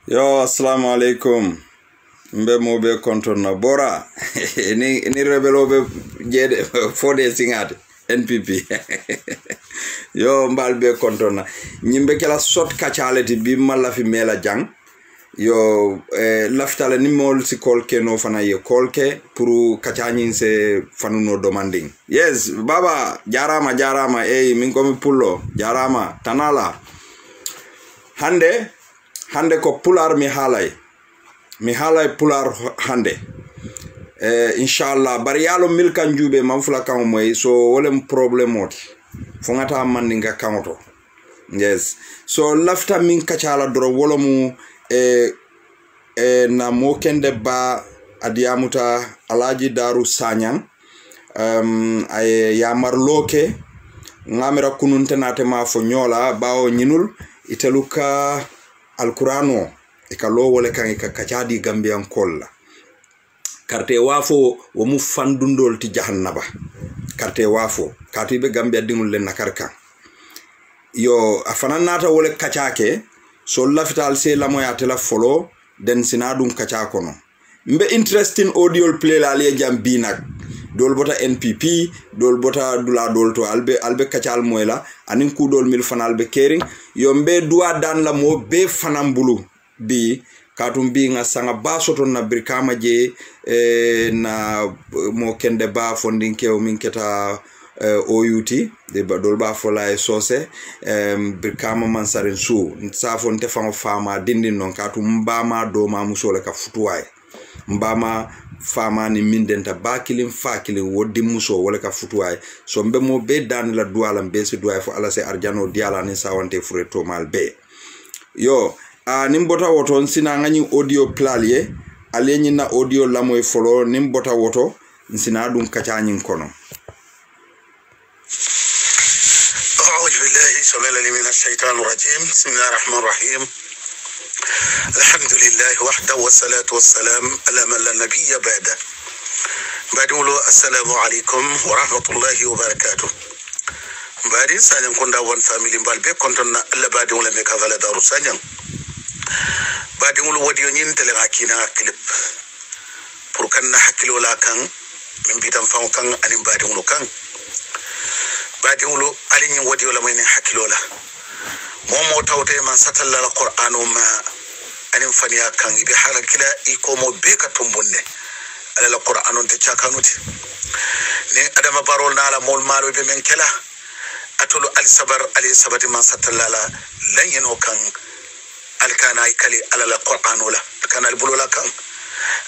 Yo, assalamu alaikum. Mbe mo be konton na bora. ni rebelo be jede fode singate NPP. Yo mbal be konton na. Nyimbe kala sot kachaleti bi mala fi mela jang. Yo laftala ni mol si kolke no fana ye kolke pour kachanyin se fanuno demanding. Yes, baba jarama min komi pullo jarama tanala. Hande ko pular mi halay pular hande inshallah bari yalo milkan jube man fula kan moy so wolem problem oti fongata mandinga kamoto. Yes, so lafta min kachala doro wolomu na mokende ba adiamuta alaji daru sanyan ay yamar loke ngamira kununte natema fo nyola bawo nyinul iteluka alkurano ikalo wole kan ikakachadi gambian kolla karte wafo wo mu fandundol ti jahannaba karte wafo katibe gambia dingul len nakarka yo afananata wole kachake so lafital se lamoya tela follow den sinadum kachakono mbe interesting audio play la le jambinak dol bota NPP dol bota dula dol to albe kachal moyla anin ku dol mil fanal be kering yo mbe dua dan la mo be fanambulu bi katum bi nga sanga ba soto na brikama je na mo kende ba fondinke o min keta OUT de dol ba fola sose brikama mansarin su sa fonte fama dindin non katum mbama do ma musole ka futuway mbama fama ni mindenta bakilin fakilin wodi muso wala ka futuway so mbe mo be dan la duala mbe se duay fo ala se arjano diala ni sawante fureto mal be yo nimbota woto sina ngani audio plalie alenyi na audio lamoy follow nimbota woto sina dum kachanyin kono. أعوذ بالله السميع العليم من الشيطان الرجيم بسم الله الرحمن الرحيم الحمد لله وحده والصلاة والسلام على من لا نبي بعده بعدولو السلام عليكم ورحمة الله وبركاته بعدين سانيان كوندا وان فاميلي مبالبي كونتنا الله بعدين ولا ميكا فالا دارو سانيان بعدين ولو وديو نين تلي حكينا كليب pour kan hakilo la kan min bitam fam kan anim بعدين ولو kan بعدين ولو علي وديو لا مين حكيلو لا مومو تاوتي من ستل القرآن ما أنم فنيا كان يدي حالا كلا يكومو بيكا تنبوني على القرآن تشاكانوتي ني أدام بارولنا على مول مالو بمن كلا أتولو علي صبر من ستل لا لن ينو كان الكانا يكالي على القرآن ولا الكانا البلو لا كان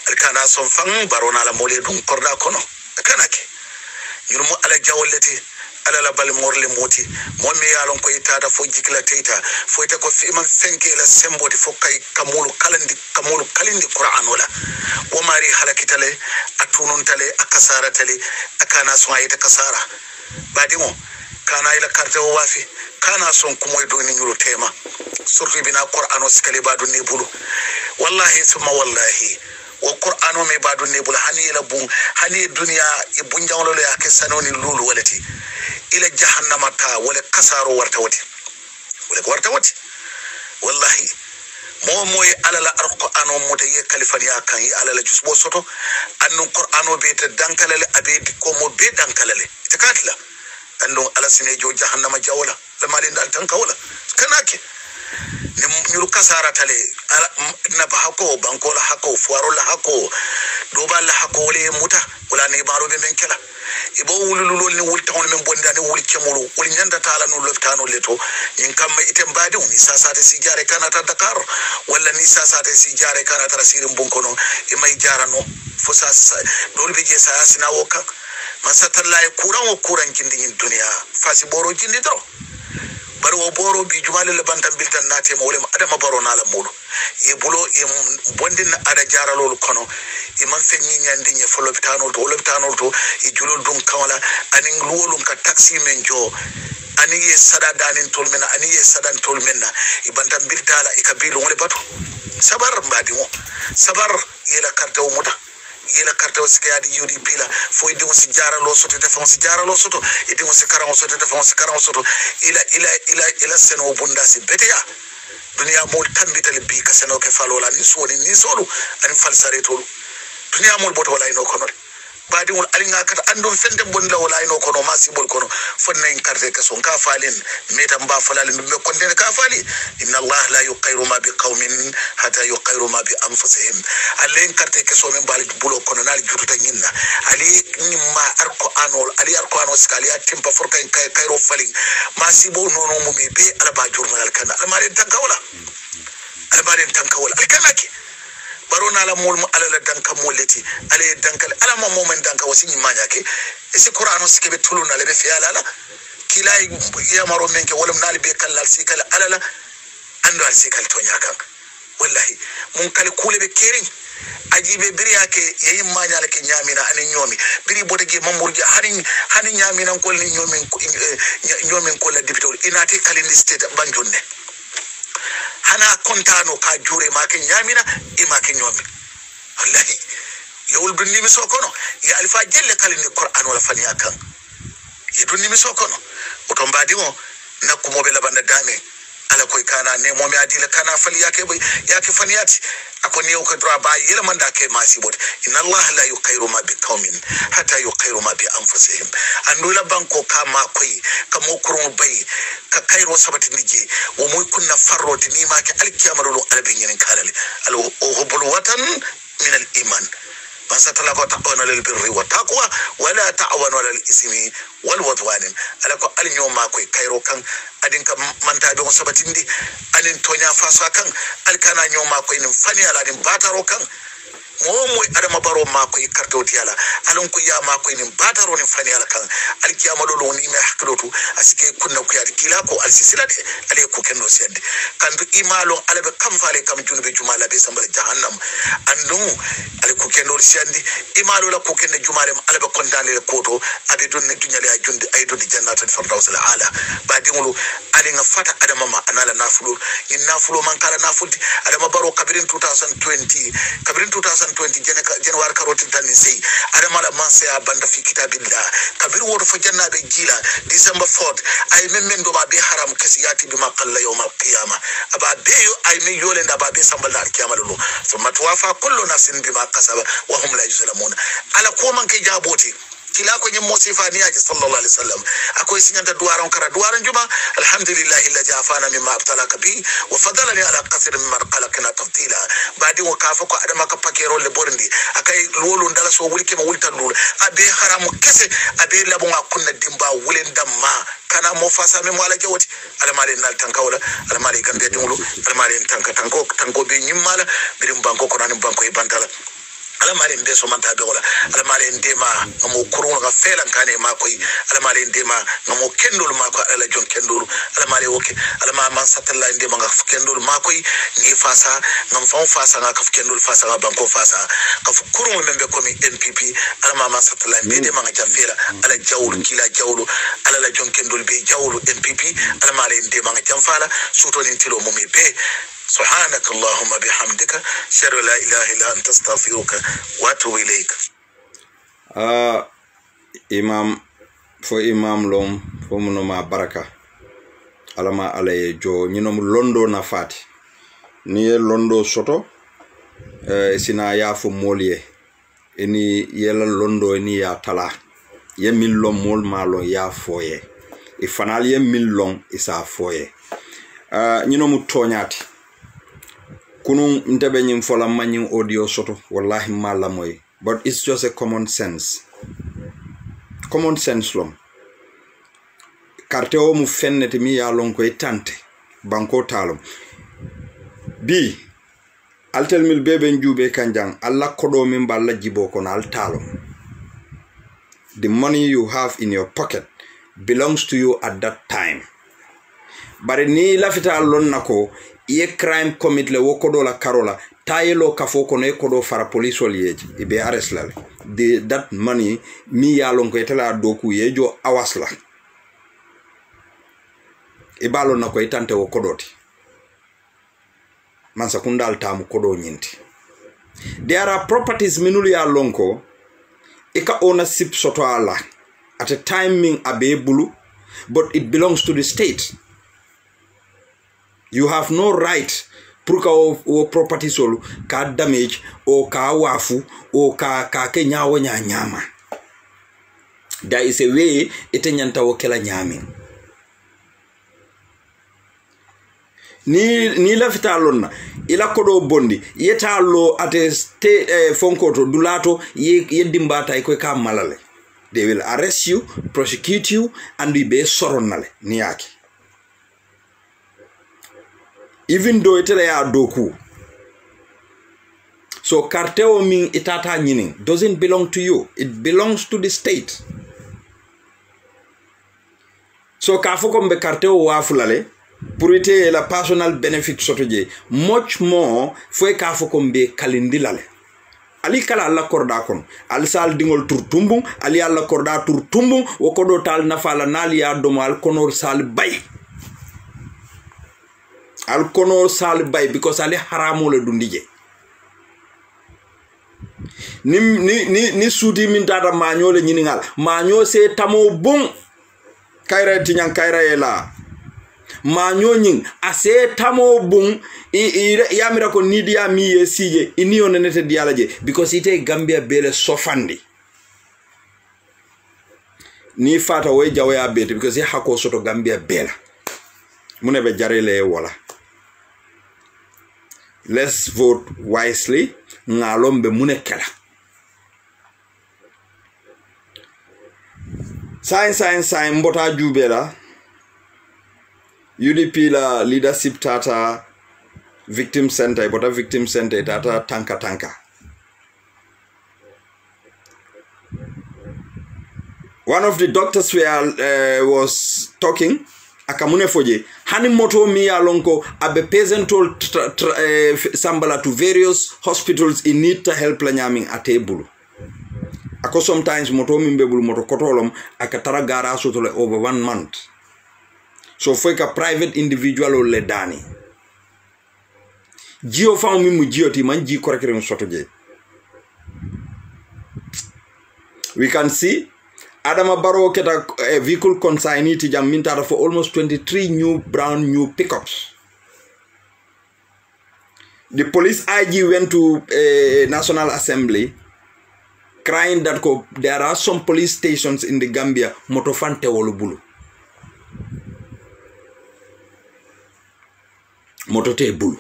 الكانا صنفان بارونا على مولي دون قردا كونو الكانا يرمو على جاولتي ala la bal morle moti mon mi yalon ko itata fo jikla teita fo ita ko fi man fenke la semboti fo kay kamulu kalindi qur'an wala o mari halakitale atunun tale akasara tale akana so ayita kasara badimo kana ila karte o wafi kana son kumoy do ni nyuro tema surfi bina qur'an o skali badu ne bulu wallahi summa wallahi o qur'an o me badu ne bulu hani la bun hani dunya e bunjawlo le akesanoni lulu walati إلى جهنم تا ولا كسر ورتوتي والله موي على القرآن متي كالفنيا كان على الجسم وسطه أنه القرآن بيت دانكلل أبيد كومو بيت دانكلل تكاتلا أنه على سنجو جهنم جولا لما لين دانكولا كناكي نيرو كسارة تلي نبهكو بانكولا هكو فوارولا هكو دوبال هكو لي موتا ولا نيبارو بمن كلا ibo wululul ni wul tawon men bondani wul kemulu wul nyanda tala no loftano leto in kamma item badi ni sasate si jare kana ta Dakar wala ni sasate si jare kana ta sirin bonkono e may jarano fo sasa dol be je sasina woka man satallahi kuran jindi dunya fasi boro jindi do baro boro bi jumale le bantam biltan nate mo wala adama baro na la mulu e bulo e bondin ada jaralol kono e man fenni nyandi nye fo lopitano to e julol dum kawala anin luwolum ka taxi men jo ani ye sada danin tolmena ani ye sadan tolmena e bantam biltala e kabilu wala batu sabar mbadi mo sabar yela karta o muta yela karta o sikadi yudi pila fo idimo si jaralo soto te fon si jaralo soto idimo si karango soto te fon si karango soto ila seno bunda si beteya dunia mol tambitale bi kaseno ke falola ni soni ni solu an falsare tolu dunia mol boto wala ino kono badi wol alinga kata andon fende bonla wala ino kono masibol kono fonna en carte ka son ka falin metam ba falal be konde ka fali inna allah la yuqayru ma bi qaumin hatta yuqayru ma bi anfusihim alen carte ka so men bal bulo kono nal jututa nyinna ali nyimma arko anol ali arko anol skali atimpa forka en kayro falin masibo nono mumi be alaba jurmal kana almaren tankawla alkanaki barona la mol ala la danka moleti ala dankal ala ma momen danka wasi nyimanya ke ese qur'ano sikebe tuluna le be fi ala kila ya maro menke wala nali be kala sikala ala la ando al sikal to nyaka wallahi mun kale kule be kerin ajibe biri yake yayi manya la ke nyamina ani nyomi biri bodege mamurja hani nyamina ko ni nyomin ko la dibito inati kalini state banjonne hana kontano ka jure ma ke nyamina ima ke nyomi wallahi yawul dunni mi sokono ya alfa jelle kalini qur'an wala faniya kan yidunni mi sokono oto mbadi mo nakumo be labanda dame ala koy kana ne mo mi adila kana fali yake faniyati akoni o ko dra ba yela manda ke masibot inna allah la yuqayru ma bi qaumin hatta yuqayru ma bi anfusihim andula banko kama koy kamo kurun bay ka kayro sabati niji wo moy kunna farroti ni ma ke alkiyamalu albin yin kalale al hubul watan min al iman man satala ta'awanu lil birri wa taqwa wala ta'awanu lil ismi wal udwan alako al nyoma koy kayro kan adin ka manta be sabatindi anin tonya faso kan alkana nyoma koy nim fani ala din bataro kan mo adama baro ma koy karto tiala alon ko ya ma koy nim bataro ni fani ala kan alkiyama do ni me haklotu asike kunna ko yadi kila ko alsisilade ale ko kenno sende kan du imalo alabe kam fale kam junube jumala be sambal jahannam andum ale ko kenno sende imalo la ko kenne jumale alabe kontale koto abe don ne dunyale ajunde ay do di jannatul firdaus al ala badingulu ale nga fata adama ma anala nafulo in nafulo man kala nafulti adama baro kabirin 2020 January karotin tan sei adama la man say abanda fi kitabillah kabir woto fo jannabe jila December 4th ay men do ba be haram kasiyati bima qalla yawm al qiyamah aba be ay men yolenda ba be sambal al qiyamah lo thumma tuwafa kullu nafsin bima kasaba wa hum la yuzlamun ala ko man ke jaboti kila ko nyim mosifani aji sallallahu alaihi wasallam akoy sinyanta duwaron kara duwaron juma alhamdulillahi alladhi afana mimma abtalaka bi wa fadalani ala qasr mimma qalaqna tafdila badi wa kafa ko adama ka pakero le borndi akay lolu ndala so wulke ma wultan lolu abe haram kese abe labu nga kunna dimba wulen damma kana mo fasa me wala jawti almale nal tankawla almale gambe dingulu almale tanko be nyimmala birim banko ko nan banko e bantala alamare ndeso manta be wala alamare ndema ngamo kurun ga felan kane makoy alamare ndema ngamo kendol mako ala jon kendol alamare woke alama man satalla ndema ga kendol makoy ngi fasa ngam fon fasa ga kaf kendol fasa ga banko fasa kaf kurun membe komi NPP alama man satalla ndema ga jafela ala jawlu kila jawlu ala la jon kendol be jawlu NPP alamare ndema ga jamfala suto ni tilo mumi be سبحانك اللهم بحمدك شر لا إله إلا أنت استغفرك واتوب إليك imam lom fo muno ma baraka alama alaye jo nyinom londo na fati ni londo soto sina ya fo molie eni yela londo ni ya tala ye min lom mol malo ya foye e fanal ye min lom isa foye nyinom tonyati kunun ntebe nyim fola manyin audio soto wallahi mala moy but it's just a common sense lom carte o mu fennete mi ya lon ko e tante banko talom bi altel mil bebe njube kanjang alla kodo min balla jibo ko al talom the money you have in your pocket belongs to you at that time bare ni lafita lon nako ye crime commit le wokodo la karola tayelo kafoko ne kodo fara police olieji ibe arrest la that money mi ya lon ko etela doku yejo awasla ibalo na ko itante wokodoti man sakundal tamu kodo nyinti there are properties minuli ya lonko ika ownership soto ala at a timing abe bulu but it belongs to the state You have no right pour ka o property solu ka damage o ka wafu o ka ke nyaawo nyama. There is a way ite nyanta wo kela nyami. Ni la fitalonna ila kodo bondi yetalo ate fonkoto dulato ye dimbata ko ka malale. They will arrest you, prosecute you, and we be soronale niaki. Even though it ya doku. So cartel mean itata nyining doesn't belong to you. It belongs to the state. So kafokombe cartel wafulale purite la personal benefit sotoje much more fue kafokombe kalindilale. Ali kala alla korda kon al sal dingol turtumbung ali alla korda turtumbung wokodo tal nafala nali ya domal konor sal bay. Al konor sal bay because ali haramo le dundije. Ni sudi min dada manyo le nyiningal manyo se tamo bung kaira tinyang kaira ela manyo nying ase tamo bung yamira ko nidia miye sije iniyo nenete dialaje because ite Gambia bele sofandi ni fata we jawe abete because hako soto Gambia bela munebe jarele wala. Let's vote wisely ngalombe munekela. Sign mbota jubela UDP la leadership tata victim center bota victim center tata tanka. One of the doctors was talking akamune foje hani moto mi alonko abe peasant told sambala to various hospitals in need to help la nyaming atebulu. Ako sometimes moto mi mbebulu moto kotolom akatara gara sotole over 1 month. So fweka private individual o le dani. Jio fa mi mu jio ti man ji korekere msotoje. We can see Adama Barrow keta vehicle consignee ti jam mintara for almost 23 brand new pickups. The police IG went to National Assembly crying that there are some police stations in the Gambia motofante wolubulu. Motote bulu.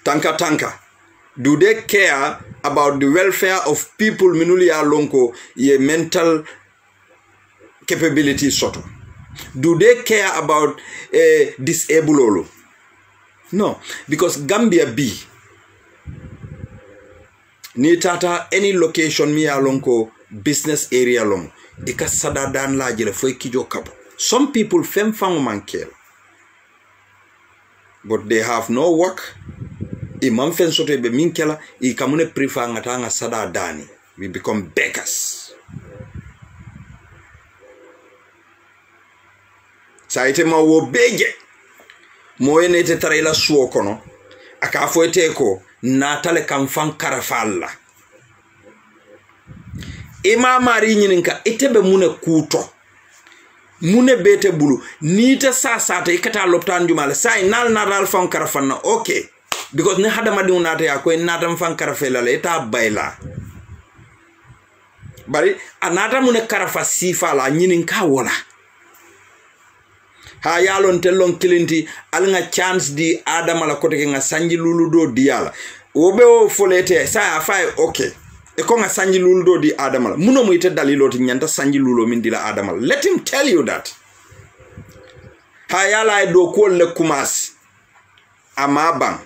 Tanka. Do they care about the welfare of people minuli alonko ye mental capability soto? Do they care about disabled olo? No, because Gambia B ni tata any location mi alonko business area long ika sadadan la jele foi kijo kabo. Some people fem fango mankel, but they have no work. Imam fen sote be minkela I kamune prefer ngatanga sada dani. We become beggars. Saite ma wo bege mo ene te tarela suo kono aka fo eteko natale kam fan karafalla ima mari nyininka etebe mune kuto mune bete bulu nita sasata ikata loptan jumala sai nal nadal fan karafanna okay because ne hada madi unata ya ko natam fan karafela le eta bayla bari anata mune karafa sifa la nyininka wala ha yalon telon kilinti alnga chance di adama la kote nga sanji luludo diala obe o folete sa afai okay e ko nga sanji luludo di adama la muno muite dalilo ti nyanta sanji lulo min dila adama la. Let him tell you that ha yala do ko le kumas amabang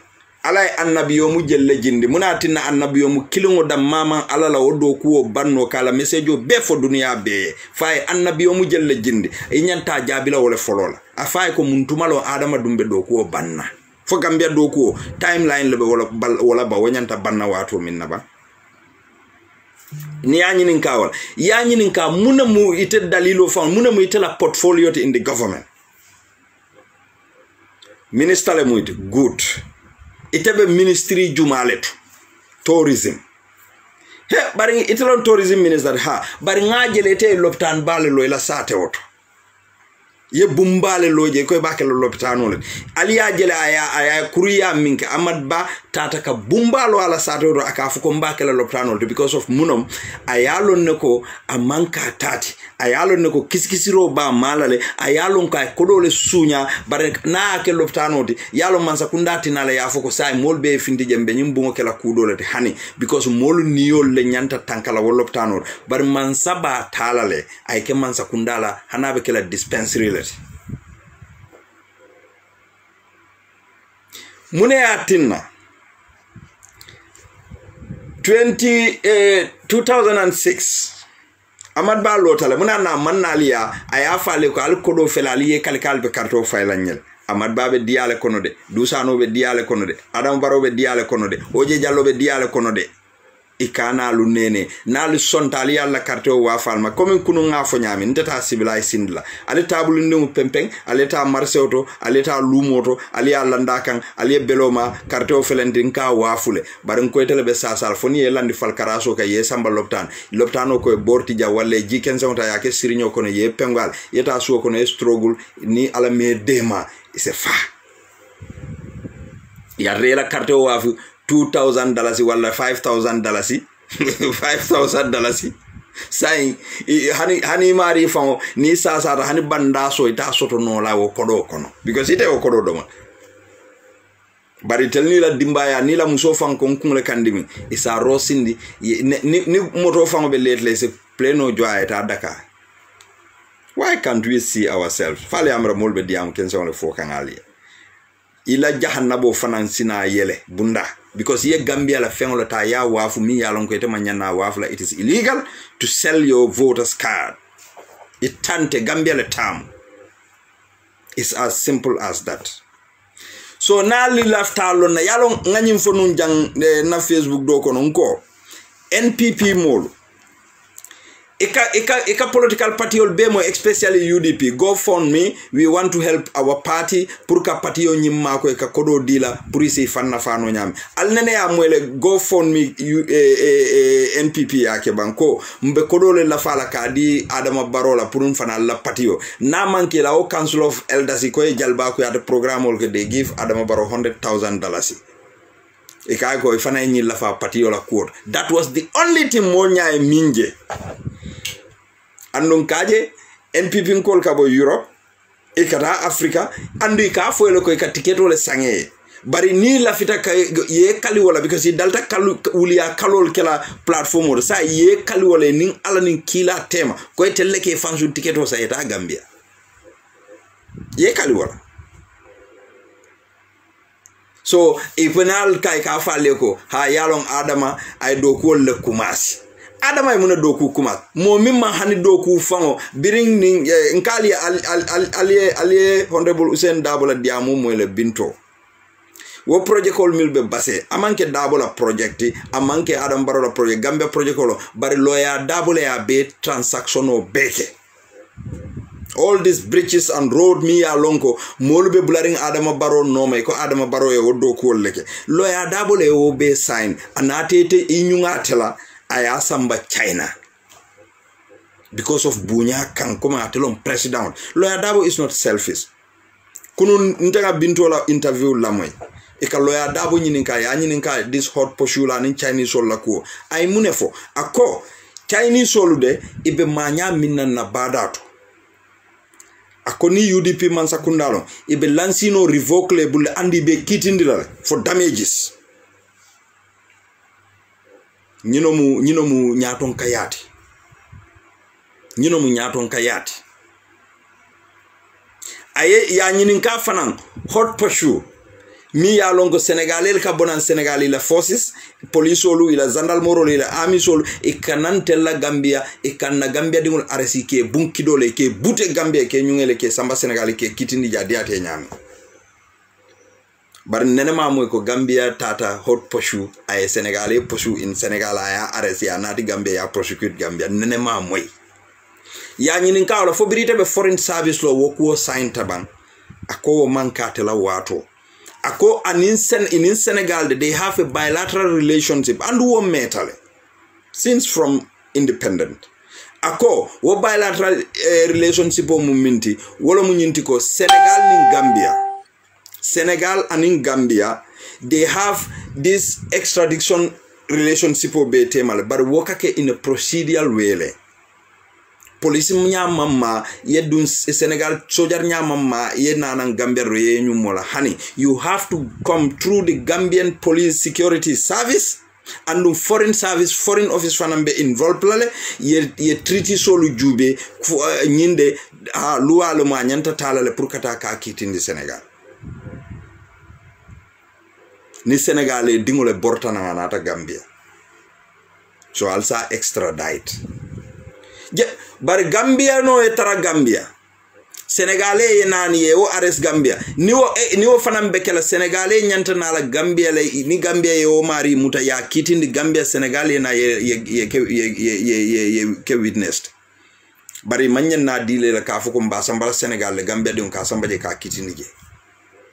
alay annabiyo mu jelle jindi munatina annabiyo mu kilingo dam mama alala wodo ko banno kala message be fo duniya be fay annabiyo mu jelle jindi e nyanta jabila wala folola afay ko muntumalo adama dumbe do ko banna fo Gambia do ko timeline lebe wala ba wanyanta banna wato minna ba ni anyinin kawal yanyinin ka munamu ite dalilo fa munamu ite la portfolio in the government minister le muite good itebe ministry jumaletu tourism he bari italon tourism minister ha bari ngajele te lopitan bale lo ila sate oto ye bumbale loje koy bakelo lopitano le aliya jele aya kuriya minke amad ba tata ka bumbalo ala sato aka fuko mbakelo lopitano because of munom ayalon nako amanka tati ayalon nako kiskisiro ba malale ayalon ka kodole sunya bare na ke lopitano di yalo mansa kundati nala ya fuko sai molbe findi jembe nyimbo kala kudole te hani because molu niol le nyanta tankala wo lopitano bare mansa ba talale ay ke mansa kundala hanabe kala dispensary mune atinna 2006 amad ba lotale muna na manaliya aya fale ko al kodo felali ye kalkal be karto faylanyel amad ba be diale kono de dusano be diale kono de adam baro be diale kono de oje jallo be diale kono de ikana lu nene na lu sontali yalla carte wa falma comme kunu nga fo nyami ndata sibila sindla ale tabulu ndum pempeng ale ta marseoto ale ta lumoto ale yalla ndakan ale beloma carte o felendin ka wafule barin ko tele be sasal foni e landi fal karaso ka ye samba loptano ko borti ja walle jiken sonta yake siriño kono ye pengal yeta so kono e struggle ni ala me dema c'est fa ya rela carte o wafu $2,000 wala $5,000 $5,000 sai hani mari famo ni sasa hani banda so ita soto no la wo kodo kono because ite wo kodo do ma bari telni la dimbaya ni la muso fan kon kun le kandimi isa rosindi ni moto fango be letle se pleno joie ta Dakar. Why can't we see ourselves fale amra molbe diam ken so le fo kangali ila jahannabo finansina yele bunda because ye Gambia la fengola ta ya wafu mi ya lonko ite manyana wafu la it is illegal to sell your voters card. It tante Gambia le tam. It's as simple as that. So na li lafta lon na yalon nganyim fo nun jang na Facebook do kono nko NPP molu Eka political party ol bemo especially UDP GoFundMe we want to help our party pour ka party yo nyimma ko eka kodo dila pour isi fanna fano nyam alnene ya mwele GoFundMe NPP yake banko mbe kodo le la fala ka di Adama Barola pour un fana la party yo na manke la o Council of Elders ko e jalba ko ya de programme ol ke they give Adama Baro $100,000 eka ko fana nyi la fa party yo la court. That was the only thing mo nyaay minje andon kaje NPP nkol kabo Europe e kata Africa andu ka fo le ko ka ticket wala sange bari ni la fita ka ye kali wala because he dalta kalu wuliya kalol kala platform wala sa ye kali wala nin ala nin kila tema ko telle ke fansu ticket o sa eta Gambia ye kali wala so ipenal kai ka fale ko ha yalon Adama ay do ko le kumasi Adama muna doku kuma mo mimma hani doku fango biring ning nkali ali honorable Usain Dabola diamu mo le binto wo project kol milbe basse amanke Dabola project amanke Adam Barola project Gambia project kolo bari lawyer Dabola ya be transactional beke all these bridges and road mi alonko molbe blaring Adama Baro no me ko Adama Baro e wodo ko leke lawyer Dabola e wo be sign anatete inyunga tela aya samba China because of bunya kan koma atelon president Lawyer Dabo is not selfish kunu ntaga bintola interview lamoy e ka Lawyer Dabo nyininka this hot poshula ni Chinese sol lako ay munefo ako Chinese solude ibe manya minna na badato ako ni UDP man sakundalo ibe lansino revocable andi be kitindila for damages Nyino mu nyaton kayati aye ya nyininka fanan hot poshu mi ya longo Senegalel ka bonan Senegal la forces police olu ila gendarmerie ila army solu ikanantella Gambia ikanna Gambia dingul aresi ke bunkidole ke bute Gambia ke nyungele ke samba Senegal ke kitindi jadiate nyami bar nenema moy ko Gambia tata hot poshu ay Senegalais poshu in Senegal aya arrest ya nati Gambia ya prosecute Gambia nenema moy ya nyinin kawla fo birite be foreign service law wokuo sign taban ako mankate la wato ako in Senegal they have a bilateral relationship and wo metale since from independent. Ako wo bilateral relationship o muminti wolo munyinti ko Senegal and Gambia, they have this extradition relationship o be temal but wokake in a procedural way. Police nyamama yedun Senegal soldier nyamama yenana Gambia roye nyumola honey, you have to come through the Gambian police security service and the foreign service foreign office fanambe involved plale ye treaty solu jube nyinde luwa lo ma nyanta talale pour kata ka kitindi Senegal ni Senegal e dingole bortana nata Gambia so alsa extradite bar Gambia no e tara Gambia Senegalais ye nani ye o ares Gambia ni wo fanam bekela Senegalais nyanta na la Gambia le ni Gambia ye o mari muta ya kitindi Gambia Senegalais na ye ke witnessed bari manyen na dile la ka fuko mbasa mbala Senegal le Gambia dum ka sambaje ka kitindi je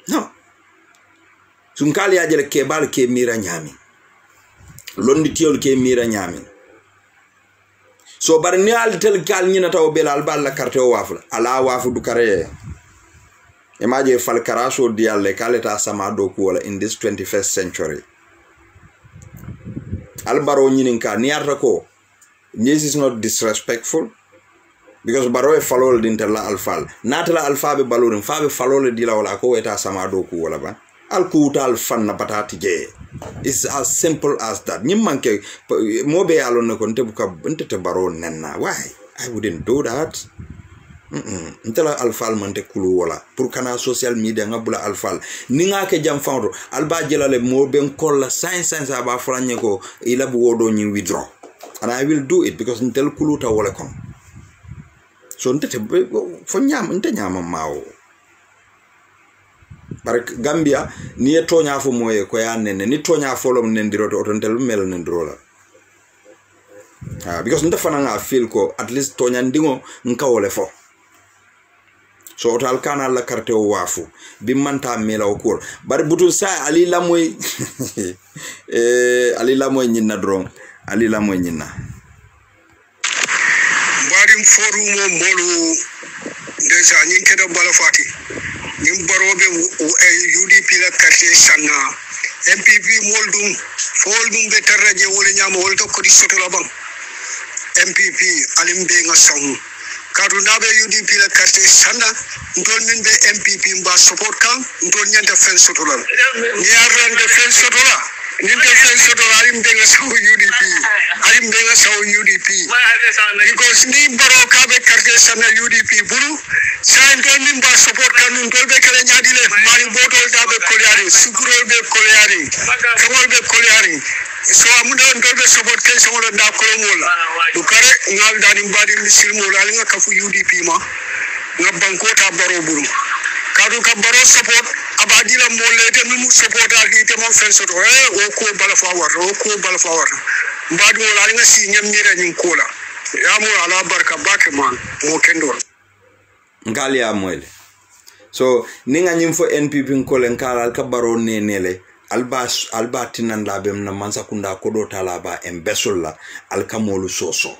no sunkali ya jele ke bal ke mira nyami londi tiol ke mira nyami so bar ni al tel kal nyina taw belal balla carte o wafula ala wafu du kare imaje fal karaso dialle kaleta sama do ko wala in this 21st century albaro nyinin ka ni arta ko this is not disrespectful because baro e falol dintella alfal natala alfabe balorin fabe falol dila wala ko eta sama do ko wala ba alkutal fanna patati je. It's as simple as that. Nyimmanke mobe alon ko ntebuka ntete baro nenna. Why? I wouldn't do that. Ntela alfal mante kulu wala pour kana social media ngabula alfal ninga ke jam fawdo alba jelale mobe kolla science aba franye ko ila bu wodo nyi withdraw and I will do it because ntel kulu ta wala kon so ntete fo nyam nte nyama mawo barak Gambia ni tonya fo moye ko ya nene ni tonya fo lom nendiro to tontel mel nendrola because nte fana nga feel ko at least tonya ndingo nka wole fo so tal kana la carte o wafu bi manta mela o kor bar butul sa ali la moy ali la moy nyina dron ali la moy nyina barim forum molu deja nyin kedo bala fati nim barobe UDP la carte sanna MPP moldum foldum be taraje wala nyama wala to ko di soto la bang MPP alim be nga sawu kadu nabe UDP la carte sanna ntol min be MPP mba support kan ntol nyanta fen soto la ni arande fen soto la ninte fen soto la alim be nga sawu UDP alim be nga sawu UDP because ni baro kabe carte sanna UDP bulu sain to min ba support kan ntol be kala nyaadile mari botol dabe kolyari sukurol be kolyari kamol be kolyari so amuda ntol be support ken so wala da kolomola du kare ngal dani mbadi misil mo la nga kafu UDP ma nga banko ta baro buru kadu ka baro support abadila mo lete mu support algi te mo fen soto o ko bala fawar mbadi mo la nga si nyam mira nyin kola ya mo ala barka bake man mo kendo ngali amwele so ninga nyimfo NPP nkolen kala ka baro nenele alba tinan labem na mansa kunda kodo talaba embesulla alkamolu soso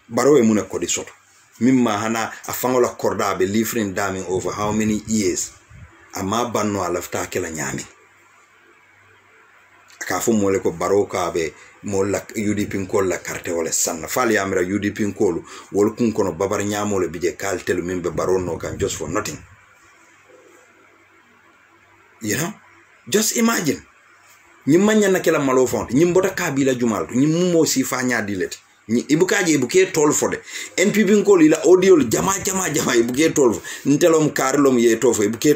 baro e muna kodi soto mimma hana afangola korda be living daming over how many years ama banno alafta kala nyami akafu mole ko baro ka be molla UDP nkol la carte wala sanna fali amira UDP nkolu wol kun kono babar nyamole bije kaltelu mimbe baro no kan just for nothing, you know. Just imagine nyimanya na kala malo font nyimbota kabila jumal nyim mo si fa nya dilet ni ibuke tol fode NPP ngol ila audio jama ibuke tol ntelom karlom ye tofo ibuke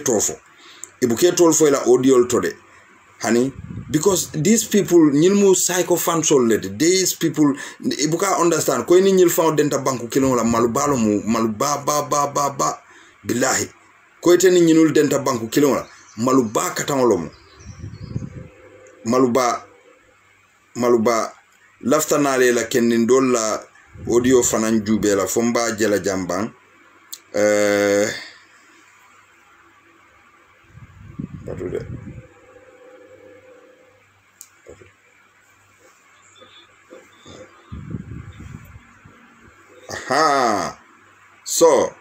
tolfo ila audio tode honey because these people nyilmu psycho fansol let these people ibuka understand ko ni nyil fa denta banku kilon la malubalo mu maluba billahi ko teni nyinul denta banku kilon la maluba katangolomo maluba laftanale la kenin dolla audio fanan jube la fomba jela jambang aha so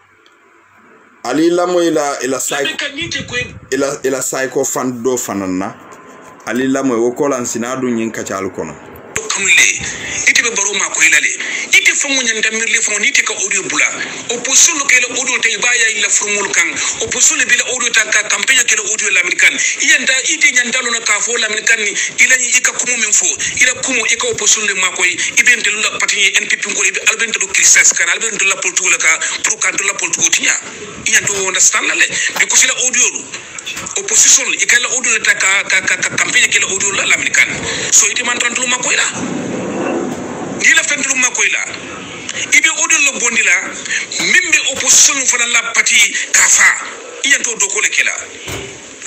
ali lamo ila psycho fan do fanana ali lamo wo kolan sinadu nyin kacal kono kamle ite be baro ma ko ilale ite fongo nyanda mirle fongo nite ka audio bula opposition lo kele audio tay baya ila formul kan opposition le bila audio ta ka campagne kele audio la american yanda ite nyanda lo na ka fo la american ni ila ni ika kumu min fo ila kumu ika opposition le ma ko ibente lo patini npp ko ibe albento do crisis kan albento la poltu la ka pro kan la poltu tinya yando understand la le because ila audio lo opposition ikala audio ta ka campagne kele audio la american so ite man tan lo ma ko ila ni la fentlu makoyla ibe odol lo bondila mimbe opposition fana la parti kafa iyanto doko le kela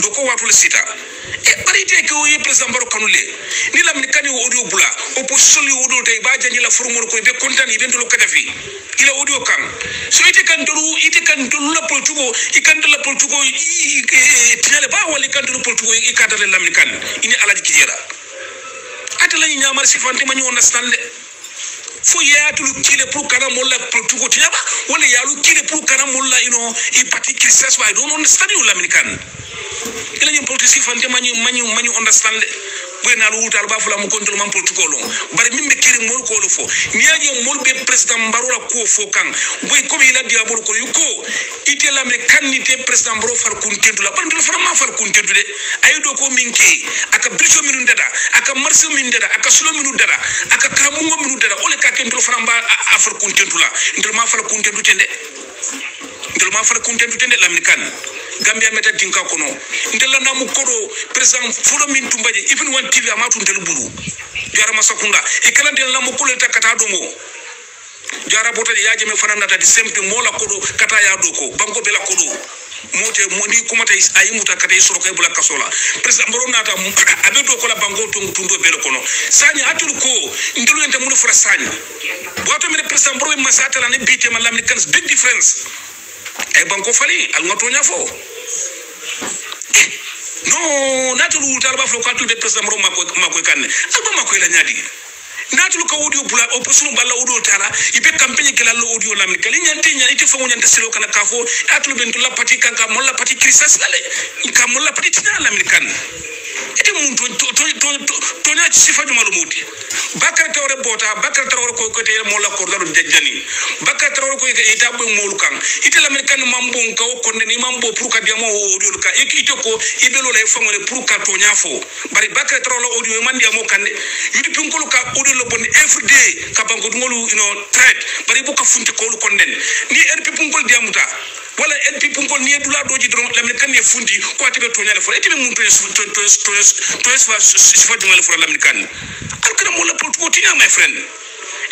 doko watu le sita e parite ko yi president baro kanule ni la mnikani audio bula opposition li audio tay ba jani la formol ko be kontan ibento lo kadafi ila audio kan so ite kan dolu la poltugo ikanta la poltugo tiale ba wali kan dolu poltugo ikata le lamnikan ini alaji kijera atala nyamar sifante ma ñu understand fo yaatulu kile pour kana molla poltugo tiaba wala yaalu kile pour kana molla i parti crisis ba don't understand you l'american ila ñu polti sifante ma ñu understand boy na lu wutal ba fula mu control man poltugo lo bari mimbe kire mol ko lo fo niaje mol be president barola ko fo kan boy ko ila diabol ko yuko ite l'american ni te president baro far kuntentu la bandul far ma far kuntentu de aydo ko minke aka briso minu dada aka marso min dada aka sulo minu dada aka kamungo minu dada ole ka kentro faramba afar kuntentu la ndel ma far kuntentu tende l'american gambia meta dinka kono ndela na mu kodo president folo min tumbaje even one tv amatu ndel bulu jara masakunda e kala ndel na mu kodo takata domo jara bota yaje me fanana tati sempe mola kodo kata ya doko banko bela kodo mote moni kumata ayi muta kata isoro kay bula kasola president mboro nata abe doko la banko tundo bela kono sani atul ko ndelu ente mu fura sani boto me president mboro masata la ne bite man l'Americans big difference e banko fali al ngoto nyafo no natul talba flo katul de president mboro mako kanne alba mako la nyadi natul ko audio bula opposition balla audio tala ibe campagne kala lo audio lamni kali nyanti ite fa nyanta selo kana kafo atul bentu la parti kanka molla parti krisas lale ka molla parti tina lamni kan ite mun to nya sifa jumalu muti bakar tawre bota bakar tawre ko te molla ko dalu jajjani bakar tawre ko ita bo molu kan ite lamni kan mambo ka ko ni mambo pour ka diamo audio ka ite ko ibe lo lay fangole pour ka to nya fo bari bakar tawre audio man diamo kan yudi pinkolo ka audio lo bon every day ka bango ngolu trade bari bu ka funti ko lu konden ni NP pinkol diamuta wala NP pinkol ni dula doji dron lamne kan ne funti ko atibe to nyale fo etibe mun to sifa jumal fo lamne kan alkana mo la portugo tinya my friend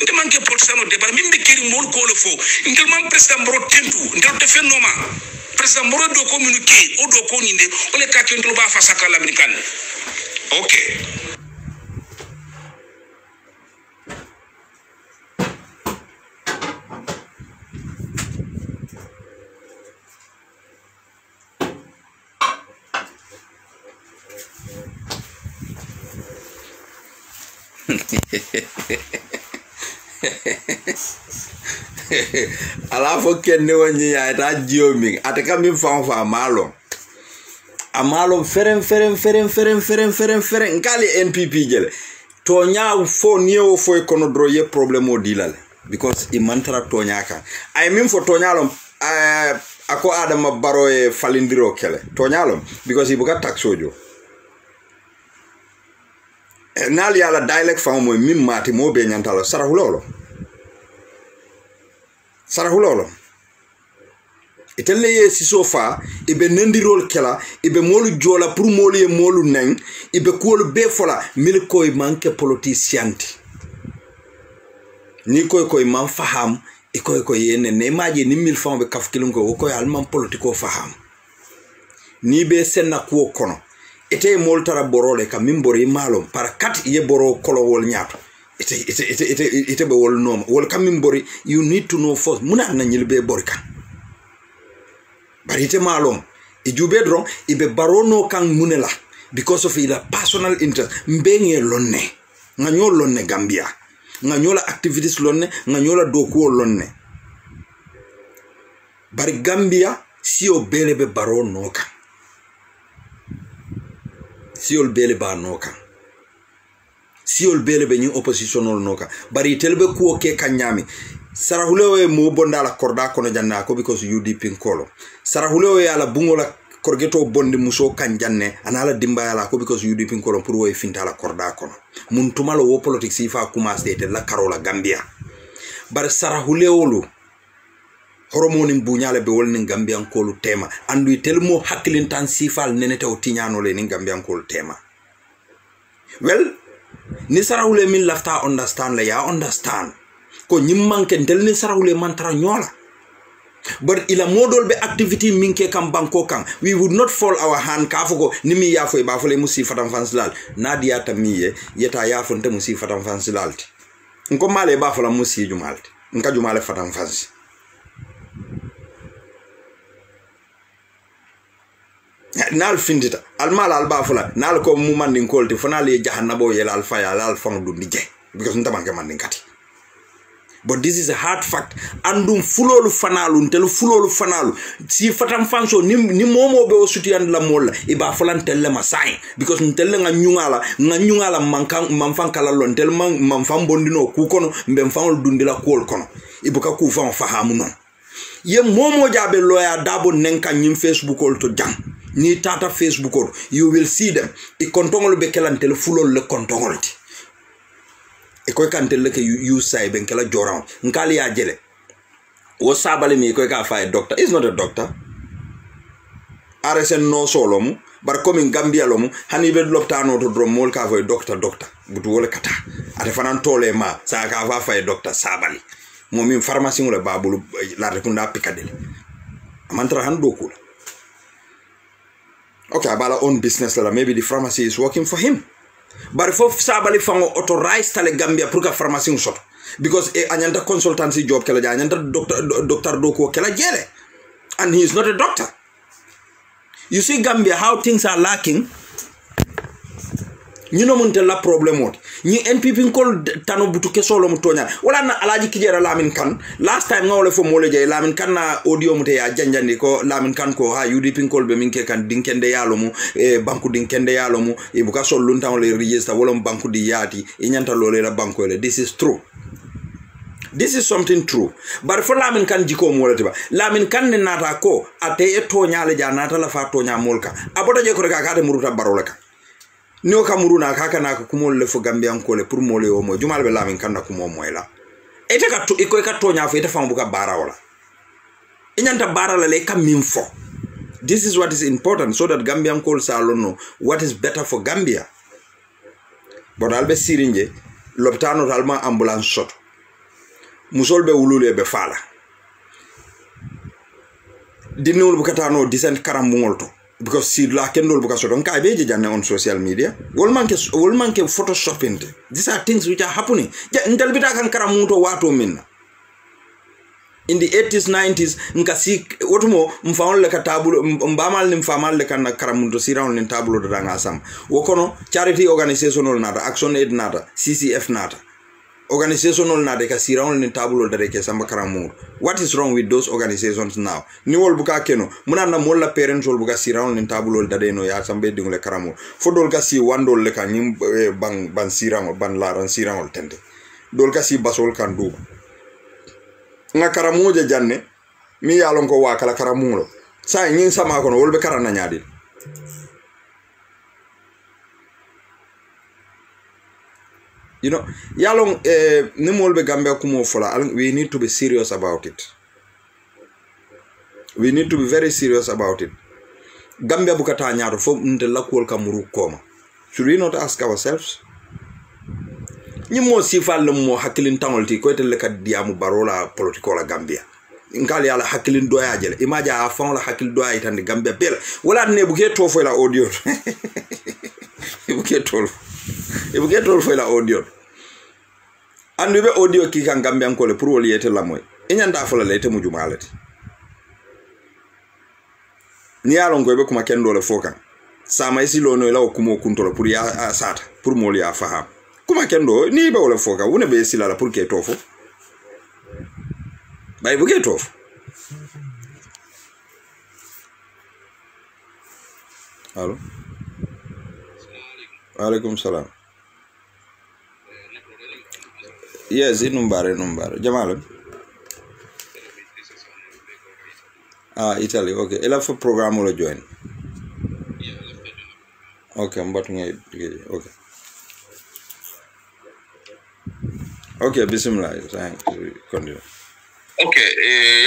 nde manke portano de bar mimbe keri mol ko le fo ndel man president bro tentu ndel te fenoma president bro do communiquer o do ko nyinde ole ka kento ba fa saka lamne kan okay alafo kenne wonyi ya ta jiomi ataka mi fanfa amalo feren nkali NPP jele to nya fo niyo fo kono dro ye problem o dilale because I mantra to nya kan I mean for to nyalo ako Adama Barrow e falindiro kele to nyalo because ibuka taxojo nali ala dialect famo min mati mo be nyantalo sarahulolo itelle ye sisofa ibe nendirol kela ibe molu jola pour molu ye molu neng ibe kuol be fola mil koy manke politicianti ni koy man faham e koy yene ne maji ni mil fam be kafkilun ko koy alman politiko faham ni be senna ko kono ite moltara borole ka mimbori malom par kat ye boro kolo wol nyaato ite be wol nom wol kam mimbori you need to know first muna na nyilbe borika bari ite malom e jube dron ibe barono kan munela because of ila personal interest mbenge lonne nganyo lonne Gambia nganyola activities lonne nganyola doku lonne bari Gambia siyo bele be baro noka siol bele ba noka siol bele be ni oppositionol noka bari telbe ko ke kanyami sarahulewe mo bondala korda kono janna ko because UDP kolo sarahulewe ala bungola korgeto bondi muso kanjanne anala dimbayala ko because UDP kolo pour way fintala korda kono mun tumalo wo politics ifa kuma state la karola Gambia bar sarahulewolu horomoni buñale be wolni Gambian kolu tema andu telmo hakkilintan sifal nenete o tiñano le ni Gambian kolu tema well ni sarahule min lafta understand la ya understand ko nyimmanke ndel ni sarahule mantara nyola but ila modol be activity minke kam banko kan we would not fall our hand kafugo nimi yafo ba fole musi fatam fanslal nadia tamiye yeta yafo nte musi fatam fanslalti nko male ba fola musi jumalti nka jumale fatam fans nal findita almala alba fola nal ko mu mandin kolti fona le jahannabo yela alfaya al fandu nije because ntabanke mandin kati. But this is a hard fact. Andum fulolu fanalu ntelu fulolu fanalu si fatam fanso ni momo be o sutiyan la molla iba falan telle ma sai because ntelle nga nyungala manfan kala lon tel manfan bondino ku kono mbem fanol dundila kol kono ibuka ku fan fahamu non ye momo jabe loya dabo nenka nyim Facebook ol to jam ni tata Facebook ol you will see them e kontongol be kelantel fulol le kontongol ti e koy kantel ke you say ben kala joran nkali ya jele o sabale mi koy ka fay doctor is not a doctor aresen no solo mu bar komi Gambia lo mu hani be loptano to drom mol ka fay doctor butu wala kata ate fanan tole ma sa ka fa fay doctor sabali momi pharmacie ngula babulu la rekunda pikadel amantra han dokula okay abala own business la maybe the pharmacy is working for him. But fof sabali fango authorized tale Gambia pour ka pharmacie soto because anyanta consultancy job kala anyanta doctor doko kala jele and he is not a doctor. You see Gambia how things are lacking. You know munte la problem what ni NPP kol tano butuke solo mutonya wala na alaji kijera Lamin Kan last time ngawle fo mole jay Lamin Kan na audio mute ya janjandi ko Lamin Kan ko ha UDP kol be minke kan dinkende yalo mu banku dinkende yalo mu e buka sol luntan le register wala banku di yati e nyanta lole la banku le. This is true. This is something true. But for Lamin Kan jiko mwole tiba Lamin Kan ne nata ko ate e tonya le janata la fa tonya molka aboda je ko reka kade muruta baroleka Nio kamuruna kaka na kumol le fo Gambian ko le pour mole o mo jumal be Lamin Kan na kumo moyla ete ka to iko ka to nya fo ete fam buka bara wala inyanta bara la le kam minfo. This is what is important so that Gambian ko sa know what is better for Gambia. But albe sirinje loptano talma ambulance shot musol be wulule be fala dinul bukatano decent karambungol to because si la kendol buka so don ka be janne on social media wol manke photoshopping. These are things which are happening ndel bita kan karamuto wato minna in the 80s 90s nkasi wotumo mfaon le katabulo mbamal ni mfamal le kan karamuto siraon ni tabulo do danga sam wokono charity organization ol nata action aid nata CCF nata organization ol nata ka siraon ni tabulo dare ke samba karamuto. What is wrong with those organizations now? Ni wol buka keno muna na molla parents wol buka siraon ni tabulo dare no ya sambe dingule karamuto fodol ka si wandol le kan nyim ban siraon ban laran siraon tende dol ka si basol kan duba nga karamuja janne mi yalon ko wakala karamulo sa nyin sama kono wolbe karana nyaadi. You know yalon ni molbe Gambia kumo fola we need to be serious about it. We need to be very serious about it. Gambia bukata nyaado fo nte lakol kamuru koma. Should we not ask ourselves? Ni mo sifal mo hakilin tangolti ko tele ka diamu barola politiko la Gambia ngali ala hakilin doya jele imaja afan la hakil doya itande Gambia bel wala ne buke to fo la audio buke to fo la audio andu be audio ki kan Gambia ko le pour wol yete la moy inyanda fo la lete mu jumalati ni alon ko be kuma kendo le fo kan sama isi lono la okumo kuntola pour ya sata pour mo ya faham kuma kendo ni be wala foka wona be sila la pour que tofo bay bu ke tof allo alaikum salam yes numbare jamal Italy okay ela for program lo join okay mbatu ngay okay bismillah thank you continue okay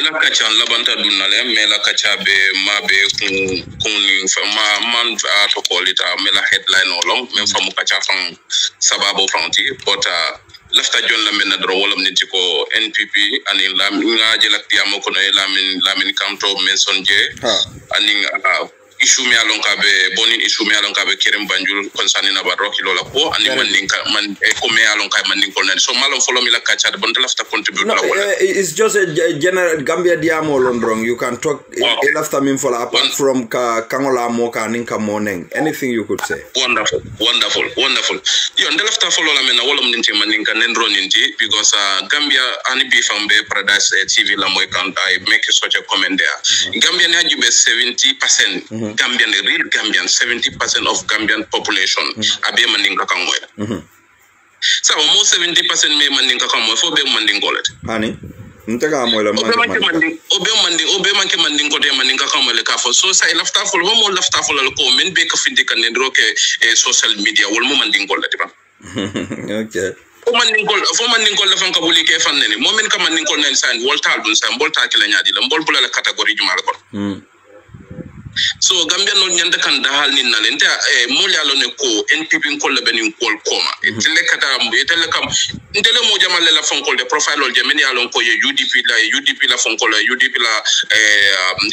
la kacha labanta dunale me la kacha be mabe kun man to kolita me la headline olong me famu kacha fam sababo fanti pota lafta jon la men dro wolam niti ko NPP ani la ngaje la tiamo ko no lamin kanto men sonje ani issue me alon ka be boni issue me alon ka be kerem banjul concerning about rocky lola ko ani man ko me alon ka man ko nan so malon follow me la kacha bon lafta contribute la wala it's just a general Gambia diamo londrong you can talk lafta min fola apart from kangola mo ka ninka morning anything you could say wonderful yo lafta follow la men wolom ninti man ninka nendro ninti because Gambia ani bi fambe Paradise TV la moy kan I make such a comment there Gambia ne ajube 70% Gambian, the real Gambian, 70% of Gambian population abe mandinga kangoya. So almost 70% me mandinga kangoya for be mandinga let. Hani, ntaka amola mandinga. Obe manke mandinga de mandinga kangoya kafo. So sa ilafta fol, homo lafta fol al ko men be kafindi kanendro ke social media wol mo mandinga let ba. Okay. Fo mandinga la fan kabuli ke fan nene. Mo men ka mandinga nen san wol tal dun san bol ta kila nyaadi la mbol bula la category jumal ko. So Gambia no nyanda kan dahal ni nalente moli alone ko NPP ko le benin ko koma tele kata tele kam ndele mo jamal la fonkol de profile ol jemeni alon ko ye UDP la fonkol UDP la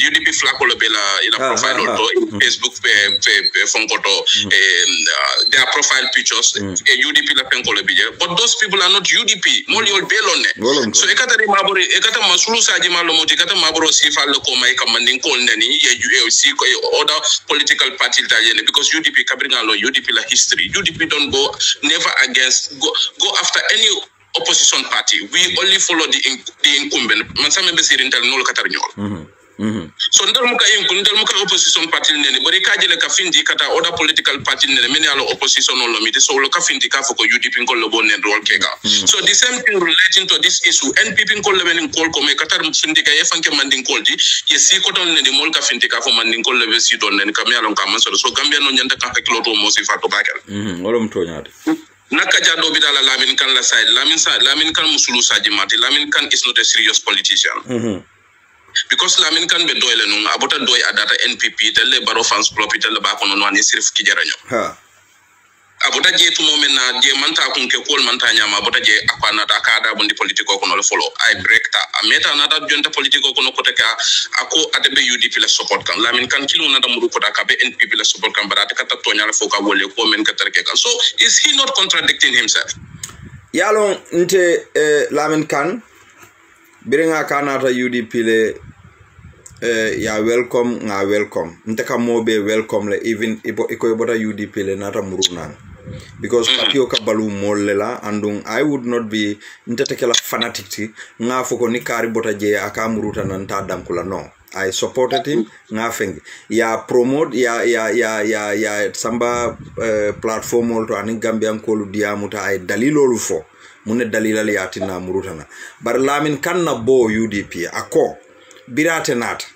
UDP flag ko le bela ila profile ol to Facebook pe fonkol to their profile pictures UDP la fonkol le bije but those people are not UDP moli ol belone so ekata ri mabore ekata masulu saji malo mo ekata maboro sifal ko mai kam mandin ko neni ye si other political party because UDP UDP la history. UDP don't never go after any opposition party. We only follow the incumbent. Mansame besiri intel no katar nyol. So ndal muka opposition party nene bari kajele ka findi kata other political party nene many alo opposition no lomite so lo ka findi ka foko UDP ko lo bonen role kega. So the same thing relating to this issue NPP ko le benin kol ko me katar findi ka yefanke mandin koldi ye si ko don nene mol ka findi ka fo mandin kol le si don nene kam yalon ka man so Gambia no nyanda ka hakilo to mo si fato bakel. Wolum to nyaade. Nakaja do bidala Lamin kan la side Lamin kan musulu saji mati Lamin kan is not a serious politician. Because Lamin kan be doyle nung abota doy adata NPP tele baro fans floppy tele ba kono no ani sirf ki jaraño abota je to momen na je manta kun ke kol manta nyama abota je akwana ta kada bondi politiko kono le follow I breakta ameta na da jonta politiko kono ko taka ako atebe UDP la support kan Lamin kan kilo na da mudu ko taka be NPP la support kan barata kata to nyala foka wolle ko men ka terke kan so is he not contradicting himself yalon nte Lamin kan biringa kanata UDP le ya welcome ntaka mobe welcome le even iko bota UDP le nata muruna because patio ka balu mollela andung I would not be ntatekela fanatic nga foko ni kari bota je aka muruta nanta dankula no I supported him nga fengi ya promote ya samba platform olto ani Gambian ko lu diamuta ay dalilolu fo mune dalilal yatina murutana bar Lamin kan na bo UDP ako birate nata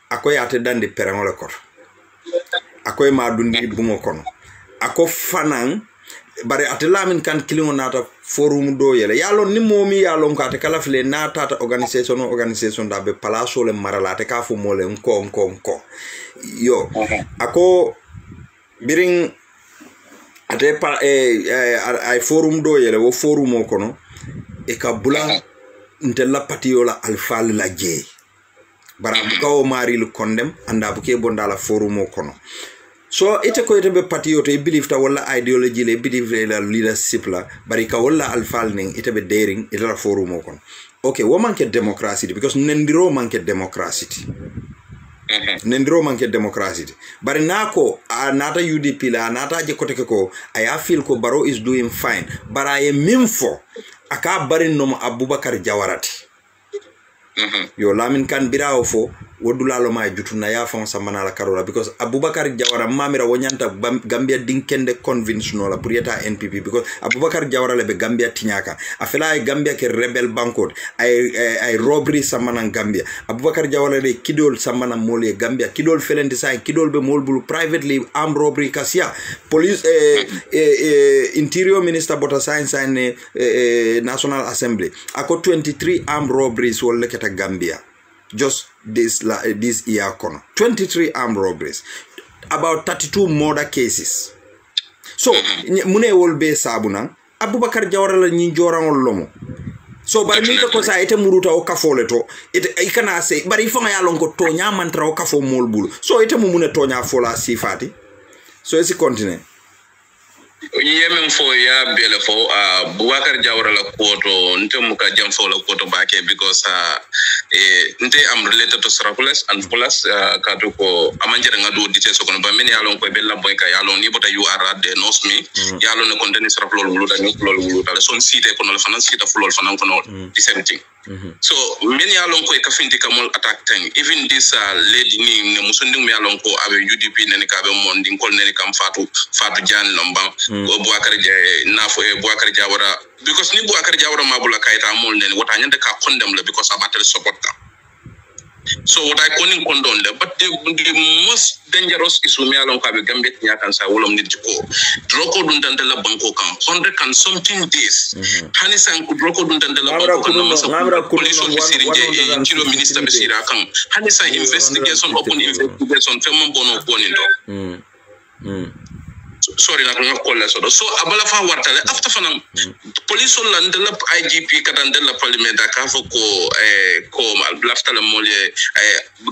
ako yate dandi perangole koto ako ma dundi bungo kono ako fanan bare ate Lamin kan kilingo nata forum do yele yalon ni momi yalon ka te kala file nata ta organisation da be palaso le marala te ka fu mole nko yo ako biring ate ay forum do yele wo forum kono e ka bula ntella patiola alfal la je bara bukawo mari lu kondem anda buke bondala forum kono so ite ko ite be patio to believe ta wala ideology le believe la leadership la bari ka wala alfal ning ite be daring ite la forum kono okay wo manke democracy because nendiro manke democracy nendiro manke democracy bari nako nata UDP la nata je kote ko aya feel ko Barrow is doing fine bara ye mimfo aka bari nom Abubakar Jawarati yo Lamin kan birawo fo wodula lo may jutuna ya fon samana la karola because Abubakar Jawara mamira wonyanta Gambia dinkende conventional la purieta NPP because Abubakar Jawara le be Gambia tinyaka afela ay Gambia ke rebel bankot ay robbery samana Gambia Abubakar Jawara le kidol samana mole Gambia kidol felenti say kidol be molbul privately armed robbery kasia police interior minister bota science and National Assembly ako 23 armed robberies wol leketa Gambia just this year kono 23 armed robberies about 32 murder cases so mune wol be sabuna Abubakar Jawara la nyi jorangol lomo so bari mi ko sa ite muruta o kafole to ite ikana say bari fanga ya lon ko tonya mantra o kafo molbul so ite mu mune tonya fola sifati so esi continue yemen fo ya bele fo Boubacar Jawara la koto nte muka jam fo la koto bake because nte am related to Sarapules and plus kato ko amanjere ngado dite so kono ba men yalon ko bella boy ka yalon ni bota you are de knows me yalon ne konteni Sarapulol wuluta ni lol wuluta son site kono la fanan sita fulol fanan kono the same thing so men yalon ko ka finti kamol attack thing even this lady ni musundi me yalon ko abe UDP ne ka be mondin kol ne kam fatu jan lamba Boubacar Jawara because ni Boubacar Jawara mabula kaita mol ne wata nyande ka condemn le because abatel support ka so what I calling condone le but the most dangerous is me along ka be Gambia nya kan sa wolom nit ko droko dun dan la banko kan 100 and something days hani san ku droko dun dan la banko kan ma sa police officer je kilo minister besira kan hani san investigation open investigation femme bono bonindo sorry na ko kolla so abala fa wartale after fanam police on land la IGP kadande la parliament ka fa ko laftale molye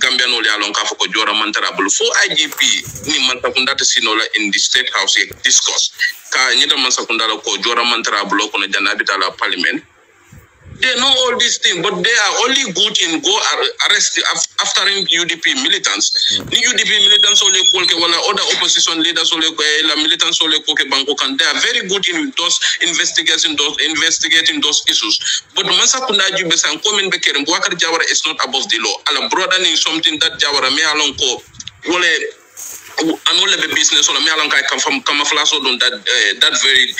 Gambia no le alon ka fa ko jora mantarable fo IGP ni man ta kundata sinola in the state house discuss ka nyita man sa kundala ko jora mantarable ko na janabita la parliament. They know all these things, but they are only good in go arrest after UDP militants. The UDP militants only wala other opposition leaders only la militants only banko kan. They are very good in those investigating those issues. But Mansa Kundaji Besan coming back here, Boubacar Jawara is not above the law. Ala broadening something that Jawara me along ko wale anole be business on me along kai camouflage on that very